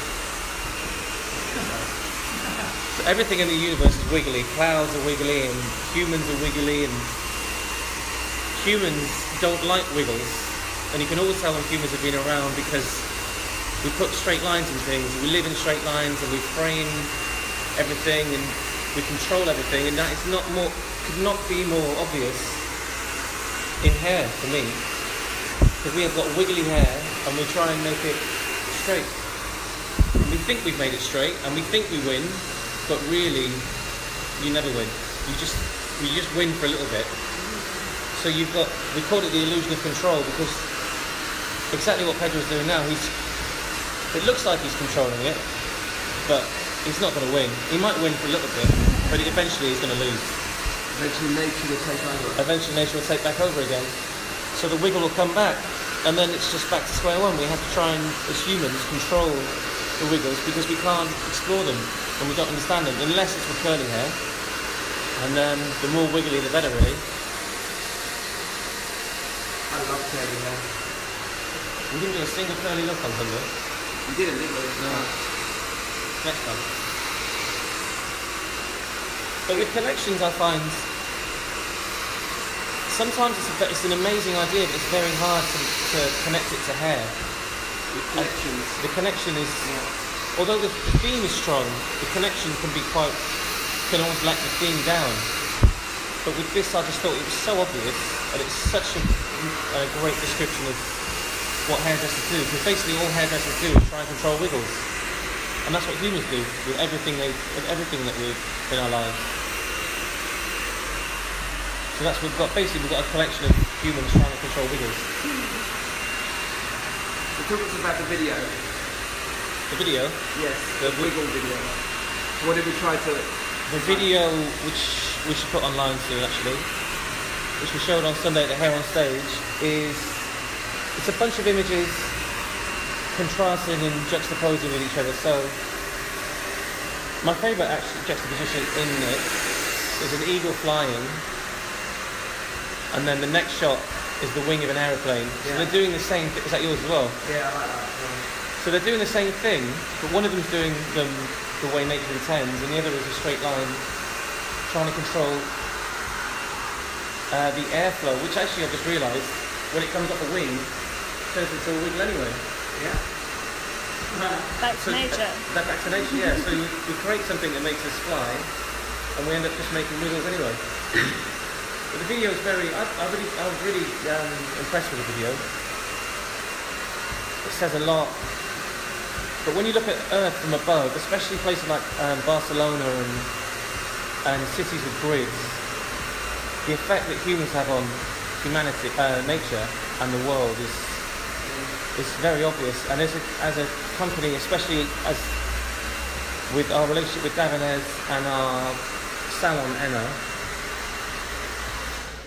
So everything in the universe is wiggly. Clouds are wiggly and humans are wiggly, and humans don't like wiggles. And you can always tell when humans have been around because we put straight lines in things, we live in straight lines and we frame everything and we control everything, and that is could not be more obvious in hair for me. Because we have got wiggly hair and we try and make it straight. And we think we've made it straight and we think we win, but really you never win. You just win for a little bit. So we call it the illusion of control, because exactly what Pedro's doing now, it looks like he's controlling it, but he's not going to win. He might win for a little bit, but eventually he's going to lose.
Eventually nature will take over.
Eventually nature will take back over again. So the wiggle will come back, and then it's just back to square one. We have to try and, as humans, control the wiggles because we can't explore them and we don't understand them, unless it's with curly hair. And then the more wiggly the better, really.
I love curly hair.
We didn't do a single curly look on Sunday.
You didn't, did you?
No. Next time. But with collections, I find sometimes it's an amazing idea, but it's very hard to connect it to hair.
The
connection is, although the theme is strong, the connection can almost let the theme down. But with this, I just thought it was so obvious, and it's such a great description of what hairdressers do. Because basically, all hairdressers do is try and control wiggles, and that's what humans do with everything that we've in our lives. So we've got a collection of humans trying to control wiggles.
So talk us about the video.
The video?
Yes, the wiggle video. What did we try to...
The video, which we should put online soon actually, which we showed on Sunday at the Hair on Stage, it's a bunch of images contrasting and juxtaposing with each other. So my favourite actually juxtaposition in it is an eagle flying, and then the next shot is the wing of an aeroplane. So they're doing the same thing. Is that yours as well?
Yeah, I like that. Yeah.
So they're doing the same thing, but one of them's doing them the way nature intends, and the other is a straight line, trying to control the airflow, which actually I've just realised, when it comes off a wing, turns into a wiggle anyway.
Yeah.
Back to nature.
Back to nature, yeah. So we create something that makes us fly, and we end up just making wiggles anyway. But the video is I was really impressed with the video. It says a lot. But when you look at Earth from above, especially places like Barcelona and cities with grids, the effect that humans have on humanity, nature, and the world is very obvious. And as a company, especially as with our relationship with Davines and our salon Enna,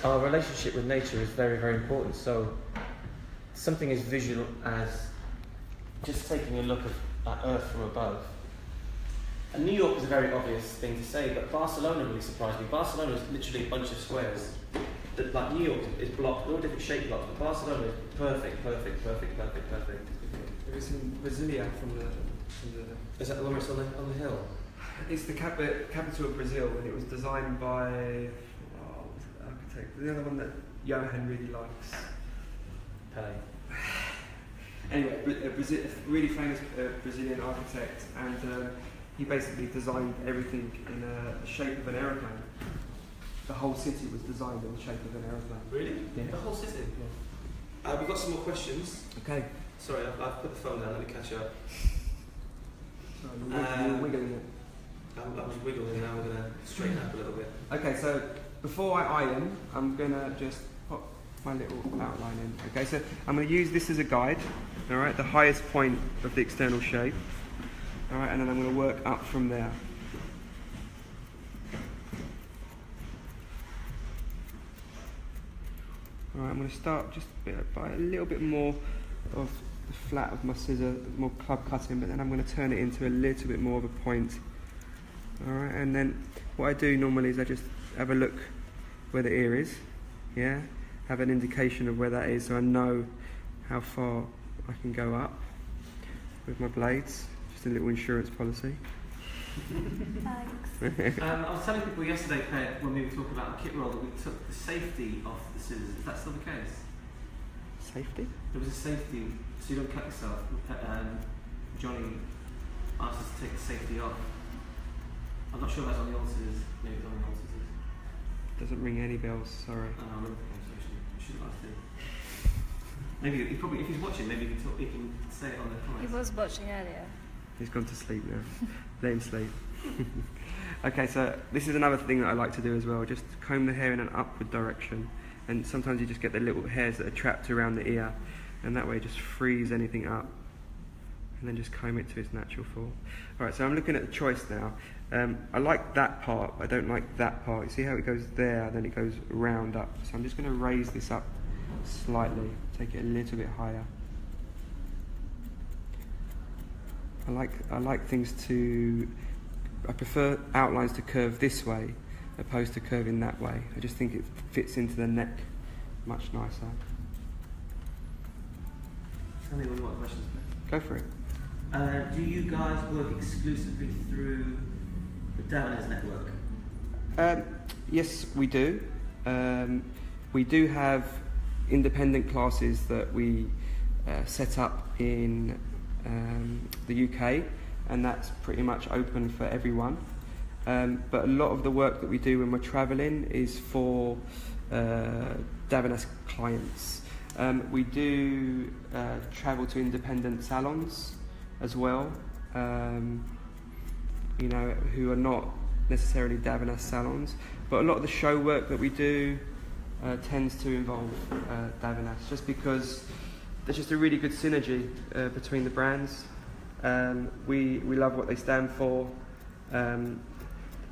our relationship with nature is very, very important. So something as visual as just taking a look at Earth from above. And New York is a very obvious thing to say, but Barcelona really surprised me. Barcelona is literally a bunch of squares. Like New York is blocked, all different shape blocks, but Barcelona is perfect.
It was in Brasilia from the.
Is that the one that's on the hill?
It's the capital of Brazil, and it was designed by the architect. The other one that Johan really likes.
Pele.
Anyway, a really famous Brazilian architect, and he basically designed everything in the shape of an aeroplane. The whole city was designed in the shape of an aeroplane.
Really?
Yeah.
The whole city?
Yeah.
We've got some more questions.
Okay.
Sorry, I've put the phone down, let me catch up.
Sorry, you're wiggling it.
I was wiggling, now we're going to straighten up a little bit.
Okay, so before I iron, I'm going to just pop my little outline in. Okay, so I'm going to use this as a guide, all right, the highest point of the external shape. All right, and then I'm going to work up from there. All right, I'm going to start just by a little bit more of the flat of my scissor, more club cutting, but then I'm going to turn it into a little bit more of a point. All right, and then what I do normally is I just have a look where the ear is, yeah, have an indication of where that is, so I know how far I can go up with my blades. Just a little insurance policy.
Thanks.
I was telling people yesterday, Claire, when we were talking about the kit roll, that we took the safety off the scissors. Is that still the case?
Safety?
There was a safety, so you don't cut yourself. Johnny asked us to take the safety off. I'm not sure if that's on the old scissors. Maybe it's on the old scissors.
Doesn't ring any bells, sorry.
I remember the conversation. We should have asked him. Maybe he probably, if he's watching, maybe he can say it on the comments.
He was watching earlier.
He's gone to sleep now. Let him sleep. Okay, so this is another thing that I like to do as well. Just comb the hair in an upward direction. And sometimes you just get the little hairs that are trapped around the ear. And that way just frees anything up. And then just comb it to its natural form. Alright, so I'm looking at the choice now. I like that part, but I don't like that part. You see how it goes there, then it goes round up. So I'm just going to raise this up slightly. Take it a little bit higher. I like things to. I prefer outlines to curve this way, opposed to curving that way. I just think it fits into the neck much nicer.
Tell me one more question.
Go for it.
Do you guys work exclusively through the Davines network?
Yes, we do. We do have independent classes that we set up in the UK, and that's pretty much open for everyone. But a lot of the work that we do when we're travelling is for Davines clients. We do travel to independent salons as well, you know, who are not necessarily Davines salons, but a lot of the show work that we do tends to involve Davines, just because there's just a really good synergy between the brands. We love what they stand for. The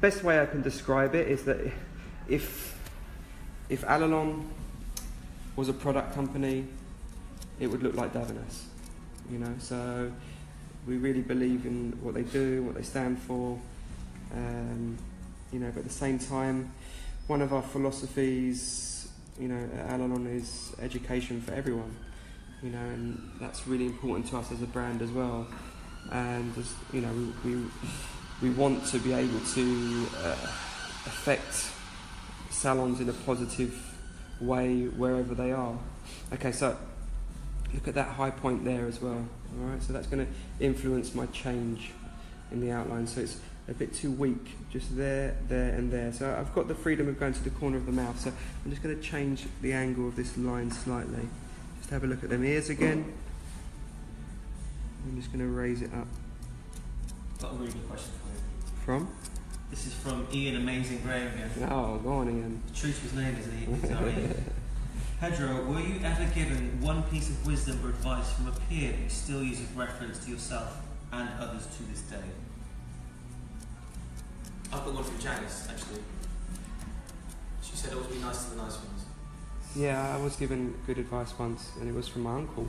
best way I can describe it is that if Allilon was a product company, it would look like Davines, you know. So we really believe in what they do, what they stand for, you know. But at the same time, one of our philosophies, you know, at Allilon is education for everyone, you know, and that's really important to us as a brand as well. And as, you know, we want to be able to affect salons in a positive way wherever they are. Okay, so look at that high point there as well. All right, so that's going to influence my change in the outline. So it's a bit too weak, just there, there, and there. So I've got the freedom of going to the corner of the mouth. So I'm just going to change the angle of this line slightly. Just have a look at them ears again. I'm just going to raise it up.
Got a really good question for you.
From?
This is from Ian Amazing Graham again.
Oh, go on, Ian.
The truth was name is Ian.
Pedro, were you ever given one piece of wisdom or advice from a peer that you still use as reference to yourself and others to this day?
I've got one from Janice, actually. She said always be nice to the nice ones.
Yeah, I was given good advice once, and it was from my uncle.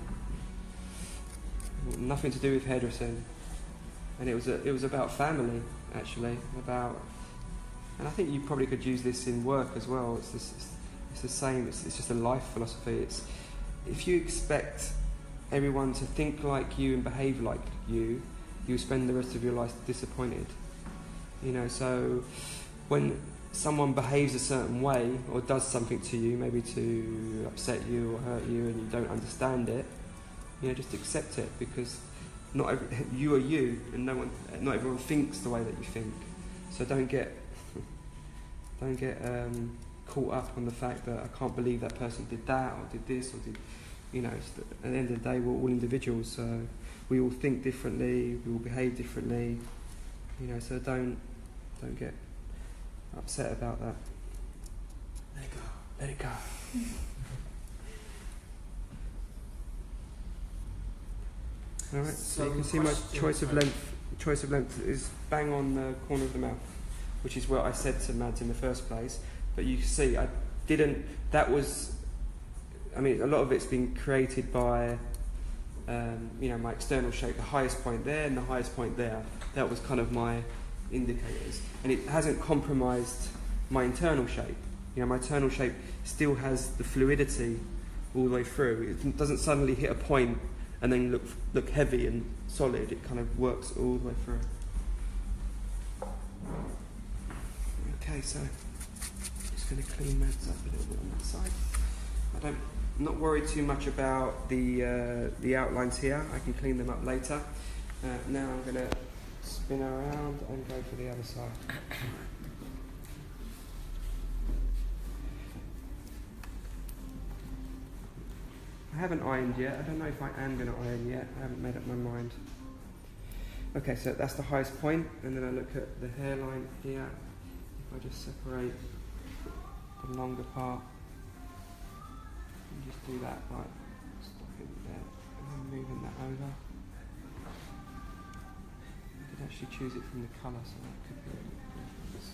Nothing to do with hairdressing, and it was about family, actually. And I think you probably could use this in work as well. It's the same. It's just a life philosophy. It's if you expect everyone to think like you and behave like you spend the rest of your life disappointed. So when someone behaves a certain way or does something to you, maybe to upset you or hurt you, and you don't understand it, just accept it, because you are you, and not everyone thinks the way that you think. So don't get caught up on the fact that I can't believe that person did that or did this or did. At the end of the day, we're all individuals, so we all think differently, we all behave differently. So don't get upset about that.
Let it go.
Let it go. Alright, so you can see my choice of length is bang on the corner of the mouth, which is what I said to Mads in the first place. But you can see a lot of it's been created by my external shape, the highest point there and the highest point there. That was kind of my indicators, and it hasn't compromised my internal shape. My internal shape still has the fluidity all the way through. It doesn't suddenly hit a point and then look heavy and solid. It kind of works all the way through. Okay, so just going to clean Mads up a little bit on that side. I'm not worried too much about the outlines here. I can clean them up later. Now I'm going to spin around and go for the other side. I haven't ironed yet. I don't know if I am going to iron yet. I haven't made up my mind. Okay, so that's the highest point, and then I look at the hairline here. If I just separate the longer part, and just do that by stopping there and then moving that over. I did actually choose it from the colour, so that could be a difference.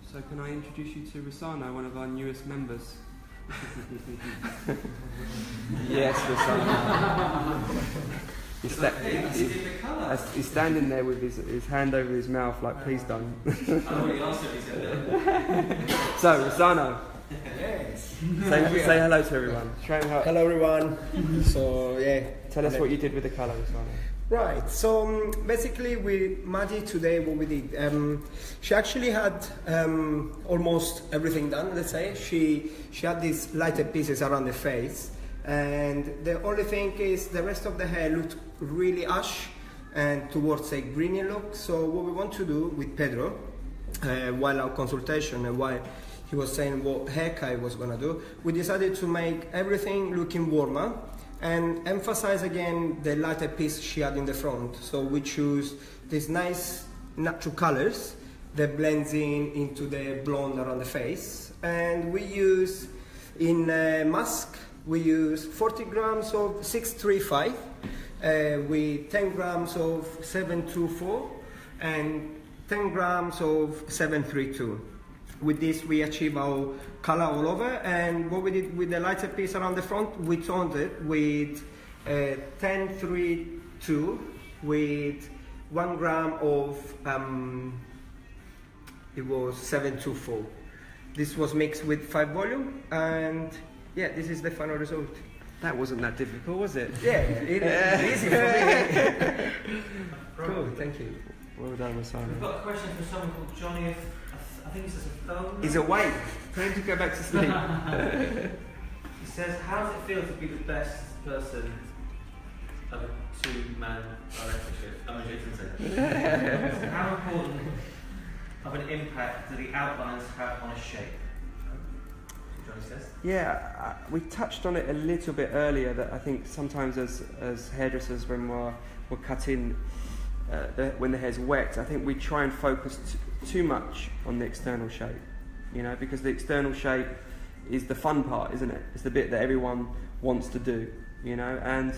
So can I introduce you to Rossano, one of our newest members? Yes, Rossano. He's standing there with his hand over his mouth like, please don't.
I already asked if he said that.
So, Rossano.
Yes.
Say hello to everyone.
Hello everyone. So
Tell us what you did with the colour, Rossano.
Right, so basically with Maddie today what we did, she actually had almost everything done, let's say. She had these lighter pieces around the face, and the only thing is the rest of the hair looked really ash and towards a greeny look. So what we want to do with Pedro, while our consultation and while he was saying what haircut he was going to do, we decided to make everything looking warmer and emphasize again the lighter piece she had in the front. So we choose these nice natural colors that blends into the blonde around the face. And we use in mask, we use 40 grams of 635 with 10 grams of 724 and 10 grams of 732. With this we achieve our color all over, and what we did with the lighter piece around the front, we toned it with 1032 with 1 gram of it was 724. This was mixed with 5 volume, and this is the final result.
That wasn't that difficult, was it?
Yeah, it is easy for me. Cool, thank you.
Well done, Rossano.
We've got a question from someone called Johnny. I think he says a phone.
He's awake. Tell him to go back to sleep.
He says, how does it feel to be the best person of a two-man directorship? I mean, it doesn't say that. How important of an impact do the outlines have on a shape? Johnny says.
Yeah, we touched on it a little bit earlier, that I think sometimes as hairdressers, when we're cutting when the hair's wet, I think we try and focus too much on the external shape, you know, because the external shape is the fun part, isn't it? It's the bit that everyone wants to do, you know, and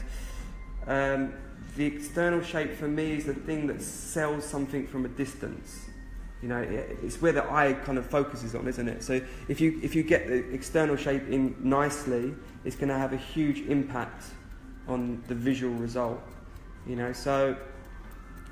the external shape for me is the thing that sells something from a distance. You know, it's where the eye kind of focuses on, isn't it? So if you get the external shape in nicely, it's going to have a huge impact on the visual result. You know, so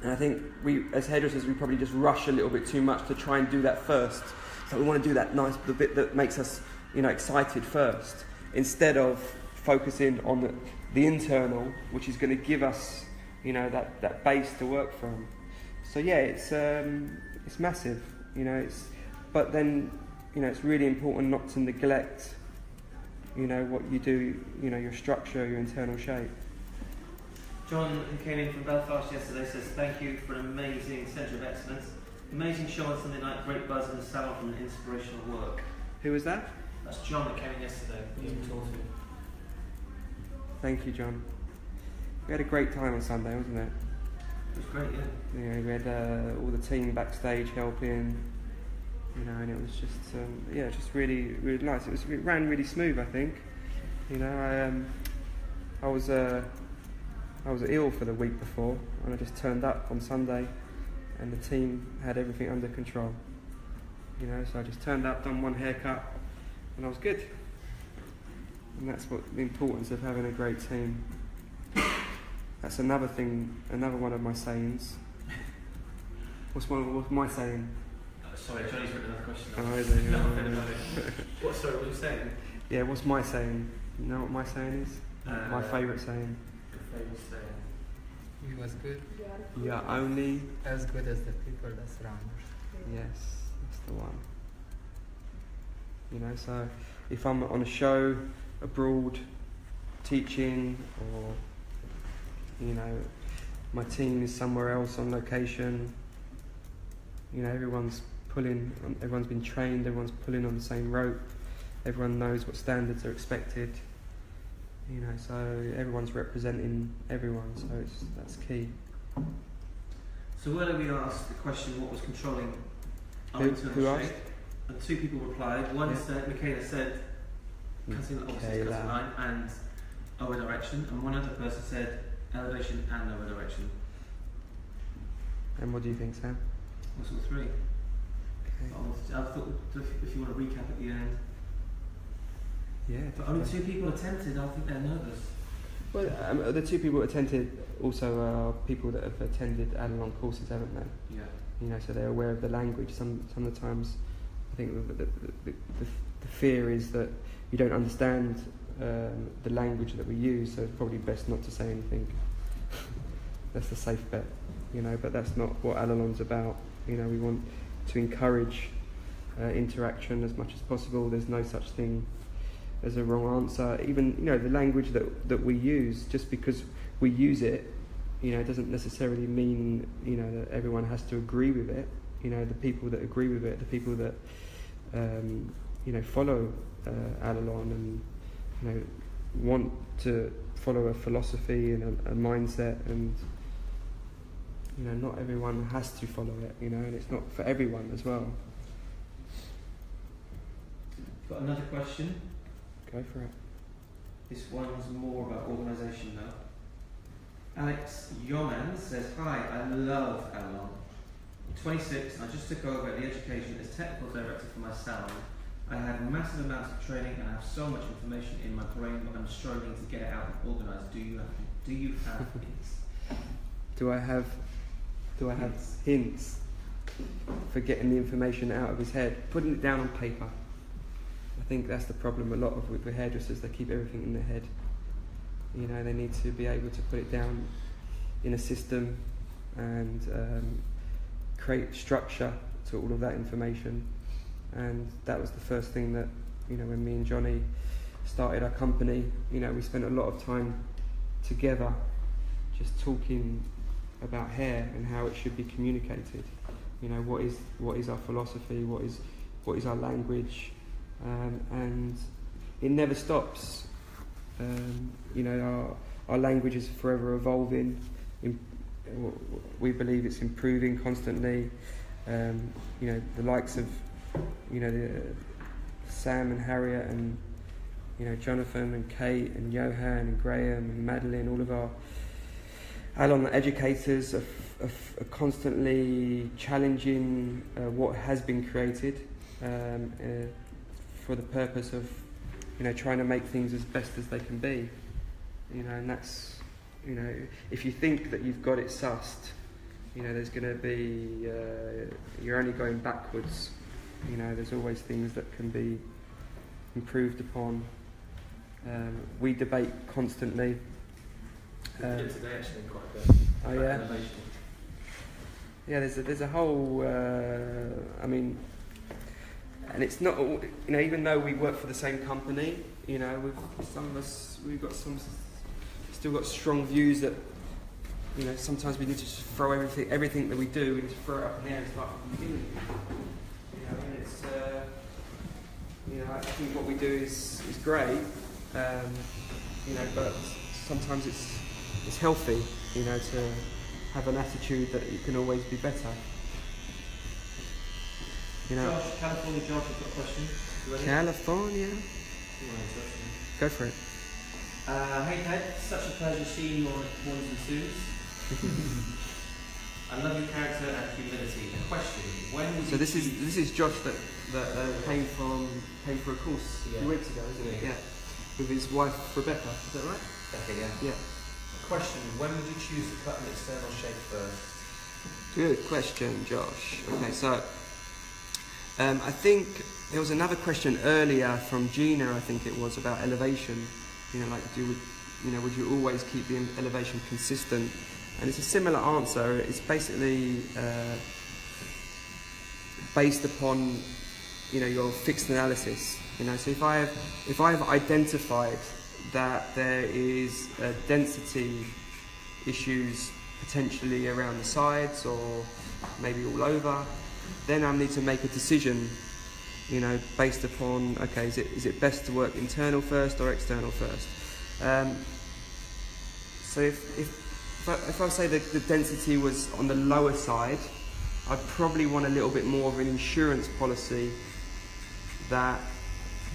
and I think we, as hairdressers, we probably just rush a little bit too much to try and do that first. So we want to do that nice, the bit that makes us, you know, excited first, instead of focusing on the internal, which is going to give us, you know, that base to work from. So yeah, it's massive, you know. But then, you know, it's really important not to neglect, you know, what you do, you know, your structure, your internal shape.
John, who came in from Belfast yesterday, says thank you for an amazing centre of excellence. Amazing show on Sunday night, great buzz in the salon from an inspirational work.
Who was that?
That's John that came in yesterday. He was talking.
Thank you, John. We had a great time on Sunday, wasn't it?
It was great, yeah.
You know, we had all the team backstage helping, you know, and it was just, just really, really nice. It ran really smooth, I think. You know, I was ill for the week before, and I just turned up on Sunday, and the team had everything under control. You know, so I just turned up, done one haircut, and I was good. And that's what the importance of having a great team. That's another thing, another one of my sayings. What's my saying?
Sorry, Johnny's written another question.
Oh, is it?
No, what are you saying?
Yeah, what's my saying? You know what my saying is? My favourite saying.
Your favourite saying?
He was good.
You are only
As good as the people that surround us.
Yes, that's the one. You know, so if I'm on a show abroad, teaching, or, you know, my team is somewhere else on location, you know, everyone's been trained, everyone's pulling on the same rope, everyone knows what standards are expected, you know, so everyone's representing everyone, so that's key.
So earlier we asked the question, what was controlling our
Who
internal
asked?
shape? And two people replied. One said, Michaela said, cutting obviously cutting line and over direction, and one other person said elevation and over direction.
And what do you think, Sam?
What's all three?
Okay.
I thought if you want to recap at the end.
Yeah.
But only two people attempted. I think they're nervous.
Well, the two people that attended also are people that have attended Allilon courses, haven't they?
Yeah.
You know, so they're aware of the language. Some of the times, I think the fear is that you don't understand the language that we use, so it's probably best not to say anything. That's the safe bet, you know. But that's not what Allilon's about. You know, we want to encourage interaction as much as possible. There's no such thing as a wrong answer. Even, you know, the language that we use, just because we use it, you know, doesn't necessarily mean, you know, that everyone has to agree with it. You know, the people that agree with it, the people that you know, follow Allilon and, you know, want to follow a philosophy and a mindset, and, you know, not everyone has to follow it, you know, and it's not for everyone as well.
Got another question.
Go for it.
This one's more about organisation now. Alex Yoman says, hi, I love Allilon. I'm 26 and I just took over the education as technical director for my salon. I have massive amounts of training and I have so much information in my brain, but I'm struggling to get it out and organised. Do you have hints?
Do I have hints for getting the information out of his head? Putting it down on paper. I think that's the problem a lot of with the hairdressers. They keep everything in their head. You know, they need to be able to put it down in a system and create structure to all of that information. And that was the first thing that, you know, when me and Johnny started our company, you know, we spent a lot of time together just talking about hair and how it should be communicated. You know, what is our philosophy, what is our language, and it never stops. You know, our language is forever evolving, we believe it's improving constantly. You know, the likes of, you know, Sam and Harriet and, you know, Jonathan and Kate and Johan and Graham and Madeline, all of our Allilon educators are constantly challenging what has been created for the purpose of, you know, trying to make things as best as they can be. You know, and that's, you know, if you think that you've got it sussed, you know, there's going to be, you're only going backwards. You know, there's always things that can be improved upon. We debate constantly.
We did today actually quite a bit.
Oh yeah.
Innovation.
Yeah, there's a whole. I mean, and it's not. You know, even though we work for the same company, you know, we've got still got strong views that, you know, sometimes we need to just throw everything that we do, we need to throw it up in the air and start from the beginning. You know, and it's. You know, I think what we do is great. You know, but sometimes it's healthy, you know, to have an attitude that it can always be better. You know.
Josh, California Josh, I've got a question.
California. Go for it.
Hey Ted, such a pleasure seeing you on ones and twos. I love your character and humility. A question: when would
So
you
this is Josh that came for a course a few weeks ago, isn't it? Yeah. With his wife Rebecca. Is that right?
Okay, yeah.
Yeah.
Question: when would you choose to cut an external shape first?
Good question, Josh. Okay, so I think there was another question earlier from Gina. I think it was about elevation. You know, like would you always keep the elevation consistent? And it's a similar answer. It's basically based upon, you know, your fixed analysis. You know, so if I have identified that there is density issues potentially around the sides or maybe all over, then I need to make a decision, you know, based upon, okay, is it best to work internal first or external first? So if I say that the density was on the lower side, I'd probably want a little bit more of an insurance policy that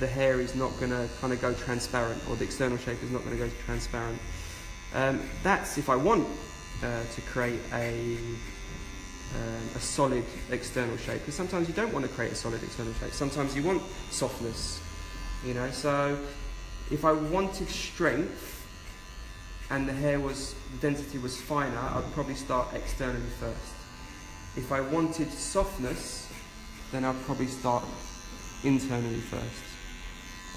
the hair is not going to kind of go transparent, or the external shape is not going to go transparent. That's if I want to create a solid external shape, because sometimes you don't want to create a solid external shape. Sometimes you want softness, you know. So if I wanted strength and the density was finer, I'd probably start externally first. If I wanted softness, then I'd probably start internally first.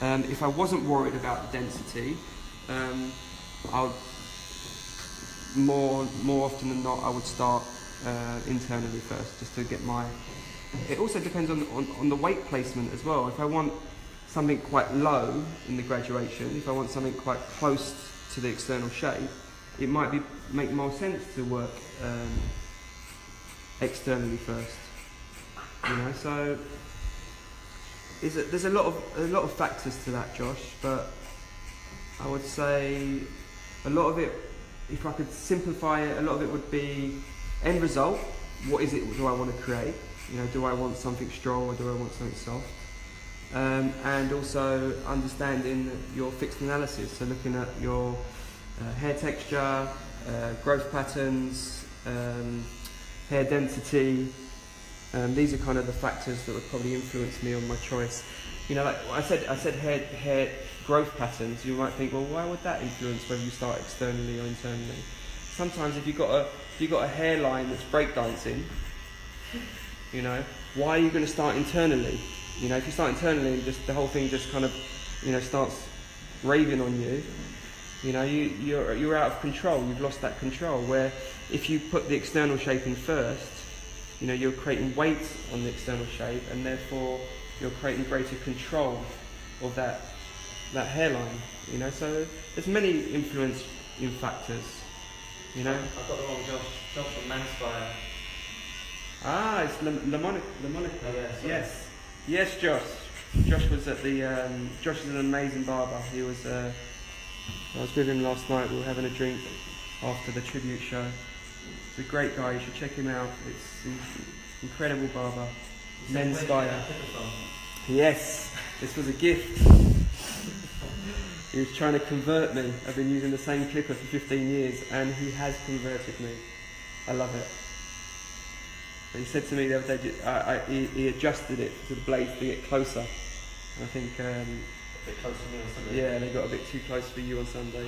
If I wasn't worried about the density, I would more often than not I would start internally first, just to get my. It also depends on the weight placement as well. If I want something quite low in the graduation, if I want something quite close to the external shape, it might make more sense to work externally first. You know, so there's a lot of factors to that, Josh. But I would say a lot of it, if I could simplify it, a lot of it would be end result. What is it do I want to create? You know, do I want something strong or do I want something soft? And also understanding your fixed analysis, so looking at your hair texture, growth patterns, hair density. These are kind of the factors that would probably influence me on my choice. You know, like I said hair growth patterns. You might think, well, why would that influence whether you start externally or internally? Sometimes if you've got a hairline that's breakdancing, you know, why are you going to start internally? You know, if you start internally and just the whole thing just kind of, you know, starts raving on you, you know, you're out of control. You've lost that control. Where if you put the external shape in first, you know, you're creating weight on the external shape, and therefore you're creating greater control of that hairline. You know, so there's many influencing factors. You know,
I've got the wrong Josh from Manspire.
Ah, it's Lamonica.
Oh, yeah,
Yes, Josh. Josh was at the. Josh is an amazing barber. He was. I was with him last night. We were having a drink after the tribute show. He's a great guy. You should check him out. It's an incredible barber. Men's Spire. Yes, this was a gift. He was trying to convert me. I've been using the same clipper for 15 years, and he has converted me. I love it. But he said to me the other day, he adjusted it to the blades to get closer. I think,
A bit close to me on Sunday.
yeah, they got a bit too close for you on Sunday.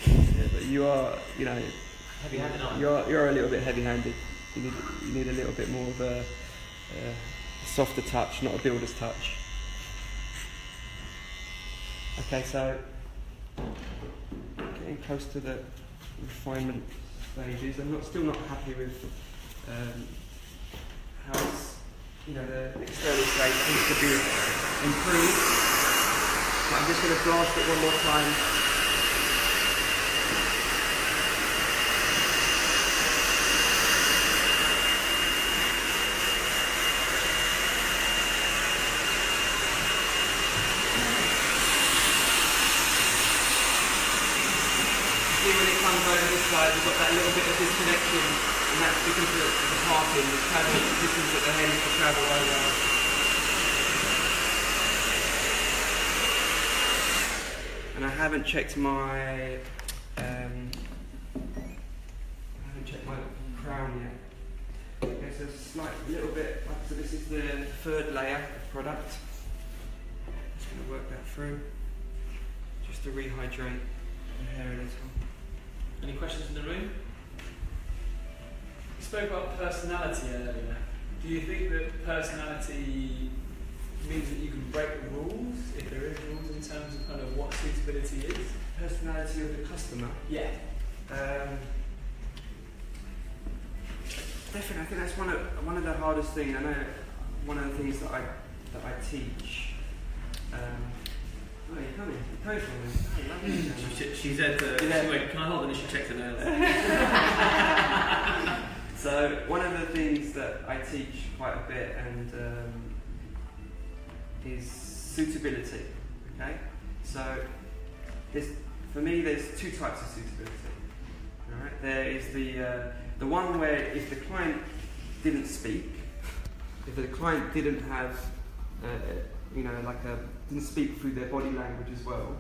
Yeah, but you are, you know,
Heavy-handed, aren't
you're a little bit heavy-handed. You need a little bit more of a softer touch, not a builder's touch. Okay, so getting close to the refinement stages. I'm still not happy with how it's, you know, the external shape needs to be improved. But I'm just going to blast it one more time. When it comes over this side, we've got that little bit of disconnection, and that's because of the parking, the travel distance that the head is to travel over. And I haven't checked my crown yet. There's a slight little bit. So this is the third layer of product. Just going to work that through, just to rehydrate the hair a little.
Any questions in the room? You spoke about personality earlier. Do you think that personality means that you can break the rules, if there is rules in terms of kind of what suitability is?
Personality of the customer?
Yeah.
Definitely, I think that's one of the hardest things. I know one of the things that I teach. Oh, you're coming. You're coming from me. Oh, lovely.
She said, she went, can I hold it? And she checked her nails.
So one of the things that I teach quite a bit and is suitability. Okay, so for me there's two types of suitability. All right, there is the one where if the client didn't speak, if the client didn't have didn't speak through their body language as well,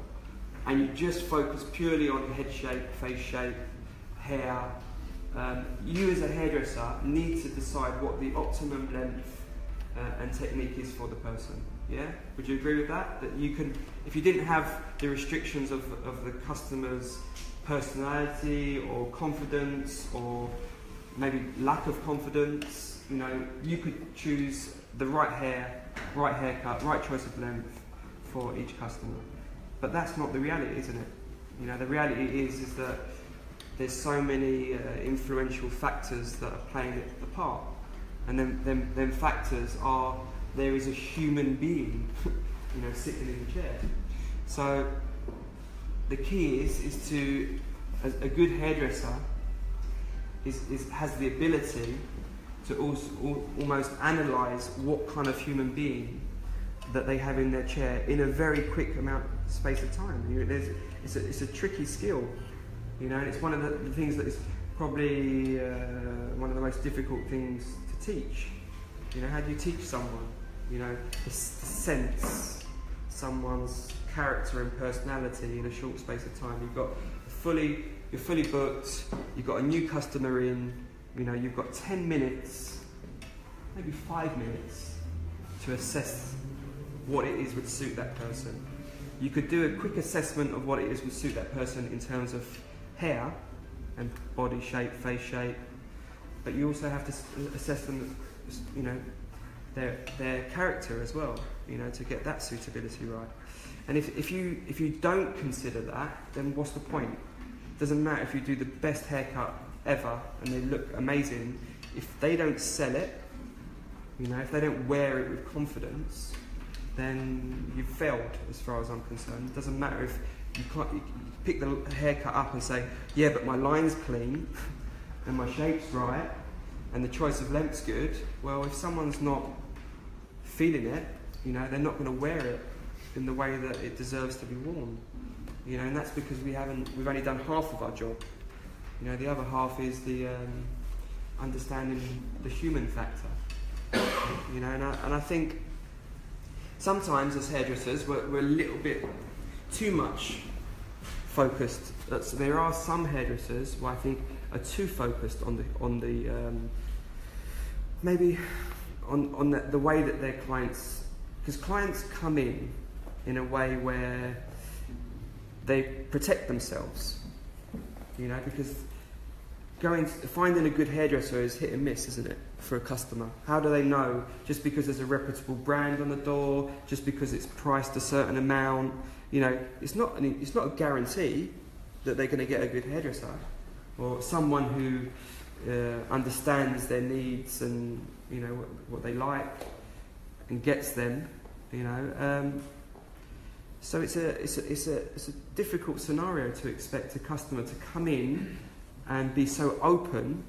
and you just focus purely on head shape, face shape, hair. You as a hairdresser need to decide what the optimum length and technique is for the person. Yeah, would you agree with that? That you can, if you didn't have the restrictions of the customer's personality or confidence or maybe lack of confidence, you know, you could choose the right hair, right haircut, right choice of length for each customer. But that's not the reality, isn't it? You know, the reality is that there's so many influential factors that are playing a part, and then factors are there is a human being, you know, sitting in the chair. So the key is to, as a good hairdresser, has the ability to almost analyse what kind of human being that they have in their chair in a very quick amount of space of time. You know, it's a tricky skill, you know, and it's one of the things that is probably one of the most difficult things to teach. You know, how do you teach someone, you know, to sense someone's character and personality in a short space of time? You're fully booked, you've got a new customer in, you know, you've got 10 minutes, maybe 5 minutes to assess what it is would suit that person. You could do a quick assessment of what it is would suit that person in terms of hair and body shape, face shape, but you also have to assess them, you know, their character as well, you know, to get that suitability right. And if you don't consider that, then what's the point? It doesn't matter if you do the best haircut ever and they look amazing, if they don't sell it, you know, if they don't wear it with confidence, then you've failed as far as I'm concerned. It doesn't matter if you pick the haircut up and say, yeah, but my line's clean and my shape's right and the choice of length's good. Well, if someone's not feeling it, you know, they're not going to wear it in the way that it deserves to be worn. You know, and that's because we've only done half of our job. You know, the other half is the understanding the human factor. You know, and I think sometimes as hairdressers we're a little bit too much focused. So there are some hairdressers who I think are too focused on the maybe on the way that their clients, because clients come in a way where they protect themselves, you know, because finding a good hairdresser is hit and miss, isn't it, for a customer? How do they know? Just because there's a reputable brand on the door, just because it's priced a certain amount, you know, it's not a guarantee that they're going to get a good hairdresser or someone who understands their needs and, you know, what they like and gets them, you know. So it's a difficult scenario to expect a customer to come in and be so open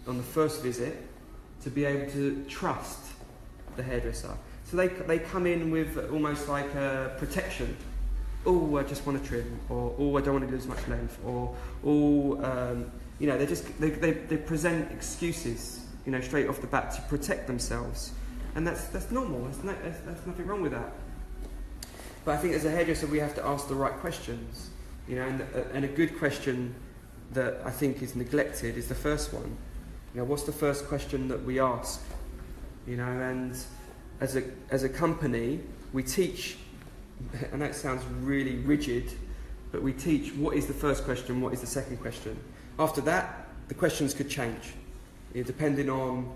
on the first visit to be able to trust the hairdresser. So they come in with almost like a protection. Oh, I just want to trim, or oh, I don't want to lose much length, or oh, you know, they present excuses, you know, straight off the bat to protect themselves, and that's normal. There's nothing wrong with that. But I think as a hairdresser we have to ask the right questions, you know, and a good question that I think is neglected is the first one. You know, what's the first question that we ask? You know, and as a company, we teach, and that sounds really rigid, but we teach what is the first question, what is the second question. After that, the questions could change, you know, depending on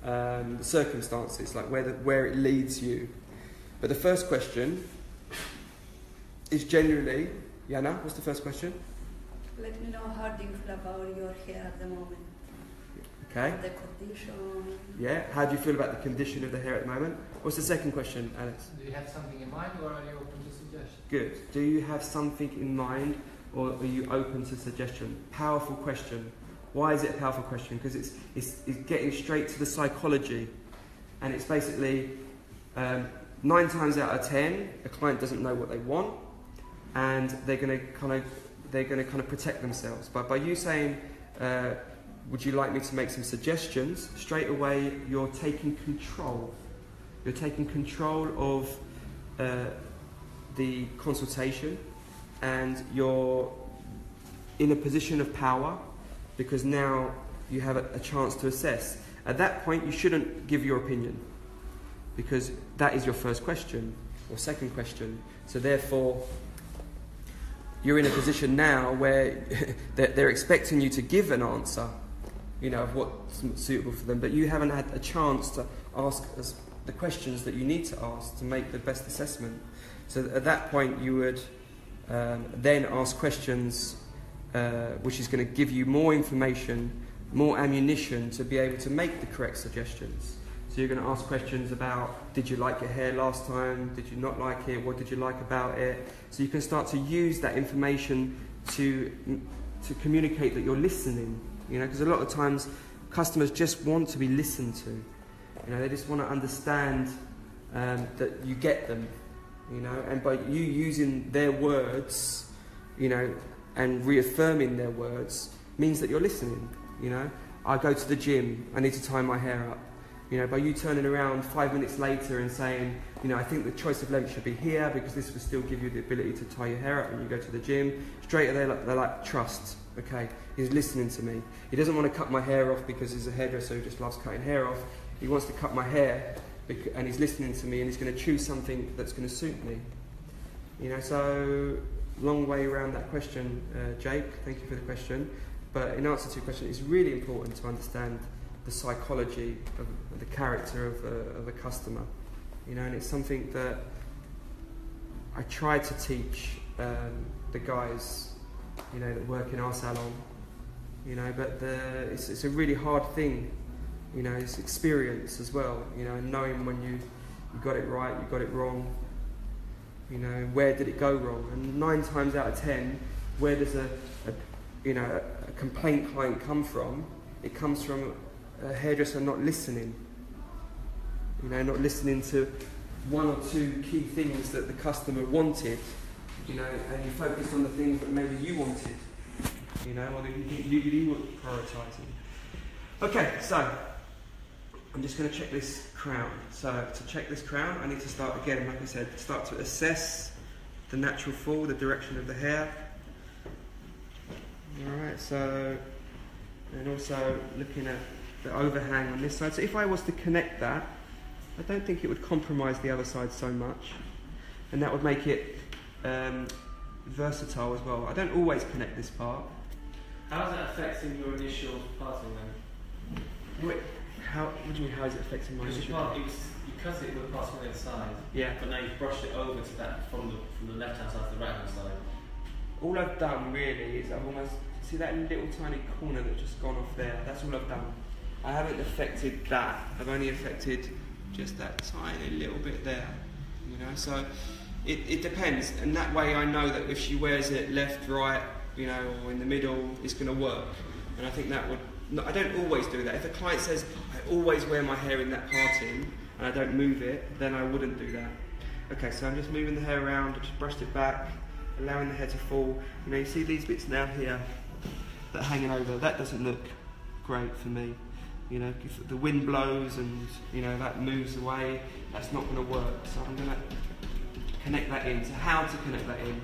the circumstances, like where it leads you. But the first question is generally, Jana, what's the first question?
Let me know how do you feel about your hair at the moment.
Okay.
The condition.
Yeah. How do you feel about the condition of the hair at the moment? What's the second question, Alex?
Do you have something in mind, or are you open to suggestions?
Good. Do you have something in mind, or are you open to suggestion? Powerful question. Why is it a powerful question? Because it's getting straight to the psychology, and it's basically 9 times out of 10 a client doesn't know what they want, and they're going to kind of protect themselves. But by you saying, would you like me to make some suggestions, straight away you're taking control. You're taking control of the consultation, and you're in a position of power because now you have a chance to assess. At that point you shouldn't give your opinion because that is your first question or second question. So therefore you're in a position now where they're expecting you to give an answer, you know, of what's suitable for them, but you haven't had a chance to ask the questions that you need to ask to make the best assessment. So at that point you would then ask questions which is going to give you more information, more ammunition to be able to make the correct suggestions. So you're going to ask questions about, did you like your hair last time? Did you not like it? What did you like about it? So you can start to use that information to communicate that you're listening. You know, because a lot of times customers just want to be listened to. You know, they just want to understand that you get them. You know, and by you using their words, you know, and reaffirming their words means that you're listening. You know, I go to the gym, I need to tie my hair up. You know, by you turning around 5 minutes later and saying, you know, I think the choice of length should be here because this will still give you the ability to tie your hair up when you go to the gym. Straight away, they're like, trust. Okay, he's listening to me. He doesn't want to cut my hair off because he's a hairdresser who just loves cutting hair off. He wants to cut my hair and he's listening to me and he's going to choose something that's going to suit me. You know, so long way around that question, Jake. Thank you for the question. But in answer to your question, it's really important to understand the psychology of the character of a customer, you know, and it's something that I try to teach the guys, you know, that work in our salon, you know, but it's a really hard thing, you know, it's experience as well, you know, and knowing when you got it right, you got it wrong, you know, where did it go wrong, and 9 times out of 10, where does a complaint client come from? It comes from a hairdresser not listening, you know, not listening to 1 or 2 key things that the customer wanted, you know, and you focus on the things that maybe you wanted. you know, or you were prioritising. Okay, so I'm just going to check this crown. So to check this crown, I need to start again, like I said, start to assess the natural fall, the direction of the hair. Alright, so, and also looking at the overhang on this side. So if I was to connect that, I don't think it would compromise the other side so much. And that would make it versatile as well. I don't always connect this part.
How is that affecting your initial parting then?
What do you mean, how is it affecting my initial parting?
You cut it with parting on the inside,
yeah.
but now you've brushed it over to that from the left hand side to the right hand side.
All I've done really is I've almost, see that little tiny corner that's just gone off there, that's all I've done. I haven't affected that, I've only affected just that tiny little bit there, you know, so it depends, and that way I know that if she wears it left, right, you know, or in the middle, it's going to work. And I think that would, no, I don't always do that. If a client says, I always wear my hair in that parting, and I don't move it, then I wouldn't do that. Okay, so I'm just moving the hair around, I just brushed it back, allowing the hair to fall. You know, you see these bits now here that are hanging over, that doesn't look great for me. You know, if the wind blows and, you know, that moves away, that's not going to work. So I'm going to connect that in. So how to connect that in?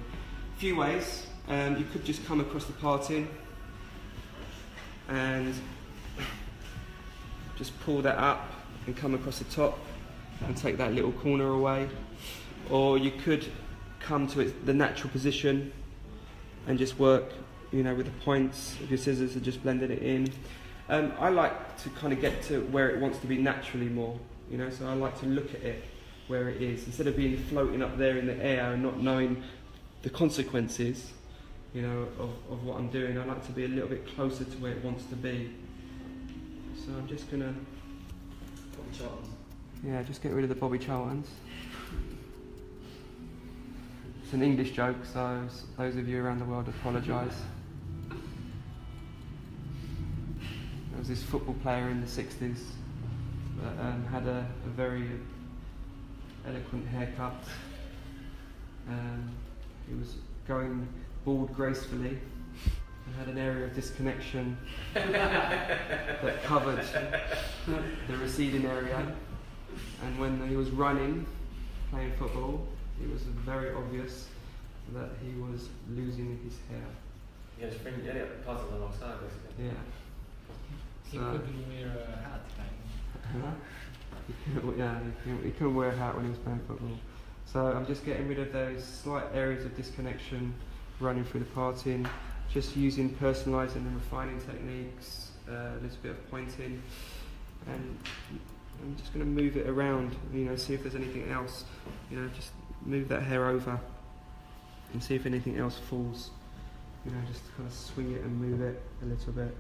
A few ways. You could just come across the parting and just pull that up and come across the top and take that little corner away. Or you could come to the natural position and just work, you know, with the points of your scissors and just blending it in. I like to kind of get to where it wants to be naturally more, you know, so I like to look at it where it is. Instead of being floating up there in the air and not knowing the consequences, you know, of what I'm doing, I like to be a little bit closer to where it wants to be. So I'm just going to...
Bobby Charlton's.
Yeah, just get rid of the Bobby Charlton's. It's an English joke, so those of you around the world apologise. There was this football player in the 60s that had a very eloquent haircut. He was going bald gracefully and had an area of disconnection that covered the receding area. And when he was running, playing football, it was very obvious that he was losing his hair.
Yeah, just bring parting alongside, basically.
Yeah.
He couldn't wear a hat,
He couldn't wear a hat when he was playing football. So I'm just getting rid of those slight areas of disconnection running through the parting, just using personalising and refining techniques, a little bit of pointing, and I'm just going to move it around, you know, see if there's anything else, you know, just move that hair over and see if anything else falls, you know, just kind of swing it and move it a little bit.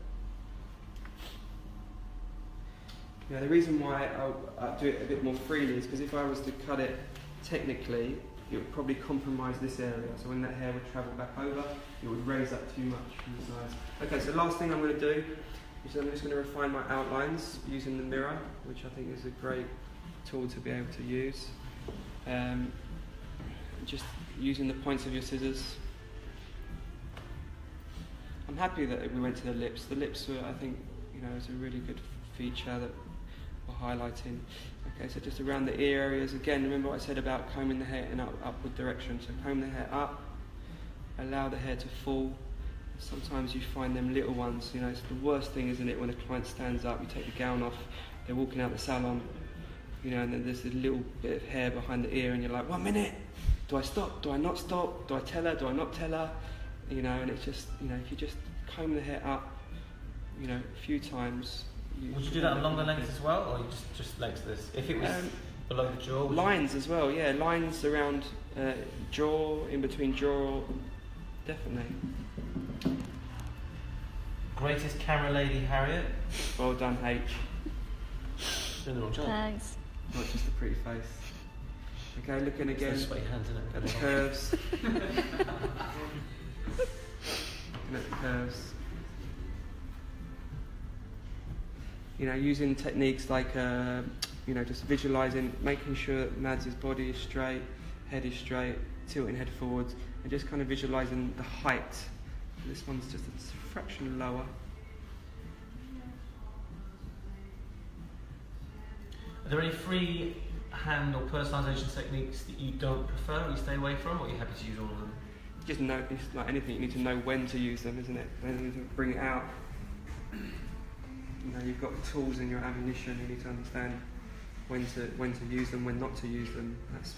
Yeah, the reason why I do it a bit more freely is because if I was to cut it technically, it would probably compromise this area. So when that hair would travel back over, it would raise up too much from the sides. Okay, so last thing I'm going to do is I'm just going to refine my outlines using the mirror, which I think is a great tool to be able to use. Just using the points of your scissors. I'm happy that we went to the lips. The lips were, I think, you know, is a really good feature that we're highlighting. Okay, so just around the ear areas. Again, remember what I said about combing the hair in upward direction. So comb the hair up, allow the hair to fall. Sometimes you find them little ones, you know, it's the worst thing, isn't it, when a client stands up, you take the gown off, they're walking out the salon, you know, and then there's a little bit of hair behind the ear and you're like, 1 minute, do I stop, do I not stop, do I tell her, do I not tell her, you know, and it's just, you know, if you just comb the hair up, you know, a few times.
Would you do that along the length as well, or just length this? If it was below the jaw?
Lines as well, yeah, lines around jaw, in between jaw, definitely.
Greatest camera lady, Harriet.
Well done, H.
Doing the wrong job.
Thanks.
Not just a pretty face. Okay, looking again
It's sweaty hands, isn't it?
at the curves. Looking at the curves. You know, using techniques like, you know, just visualising, making sure that Mads' body is straight, head is straight, tilting head forwards, and just kind of visualising the height, This one's just a fraction lower.
Are there any free hand or personalisation techniques that you don't prefer or you stay away from, or are you happy to use all of them?
Just know, it's like anything, you need to know when to use them, isn't it? When you need to bring it out. You know, you've got tools in your ammunition, you need to understand when to use them, when not to use them. That's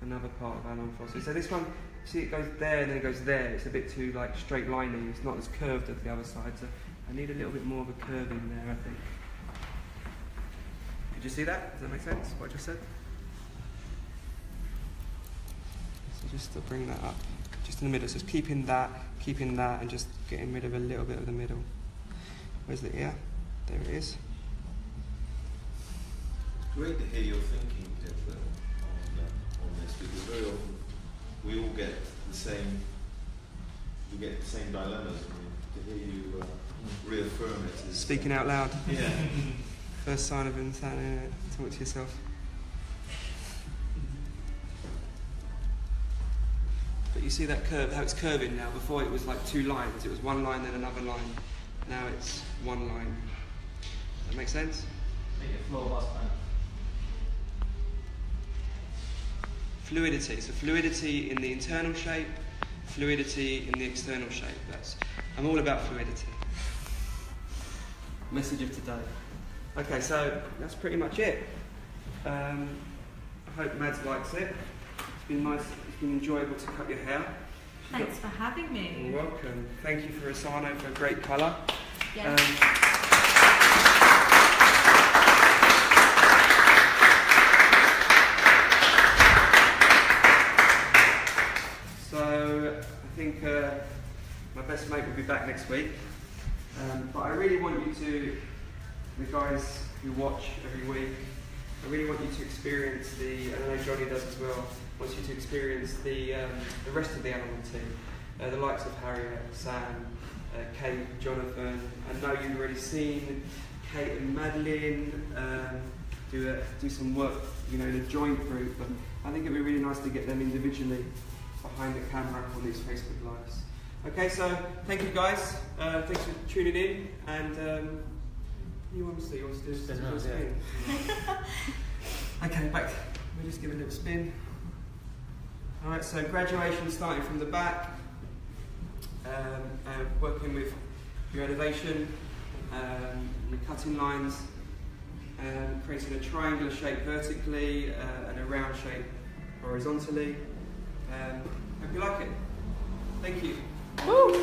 another part of Allilon philosophy. So this one, see, it goes there and then it goes there. It's a bit too like straight lining. It's not as curved as the other side. So I need a little bit more of a curve in there, I think. Did you see that? Does that make sense? What I just said? So just to bring that up, just in the middle. So it's keeping that, and just getting rid of a little bit of the middle. Where's the ear? There it is.
Great to hear your thinking, Deborah, on this, because very often we all get the same dilemmas. I mean, to hear you reaffirm it is
Speaking out loud.
Yeah.
First sign of insanity. Talk to yourself. But you see that curve, how it's curving now. Before it was like two lines. It was one line, then another line. Now it's one line. Does that make sense?
Make it floor bust man.
Fluidity. So fluidity in the internal shape, fluidity in the external shape. I'm all about fluidity. Message of today. Okay, so that's pretty much it. I hope Mads likes it. It's been nice, it's been enjoyable to cut your hair.
Thanks for having me.
You're welcome. Thank you for Asano for a great colour.
Yes.
So I think my best mate will be back next week. But I really want you to, the guys who watch every week, I really want you to experience and I know Johnny does as well, wants you to experience the rest of the Allilon team. The likes of Harriet, Sam, Kate, Jonathan. I know you've already seen Kate and Madeline do some work, in a joint group, but I think it'd be really nice to get them individually behind the camera on these Facebook Lives. Okay, so thank you guys. Thanks for tuning in, and you want to do a spin? Okay, back. We'll just give it a little spin. All right, so graduation starting from the back, working with your elevation, your cutting lines, creating a triangular shape vertically and a round shape horizontally. Hope you like it. Thank you. Woo!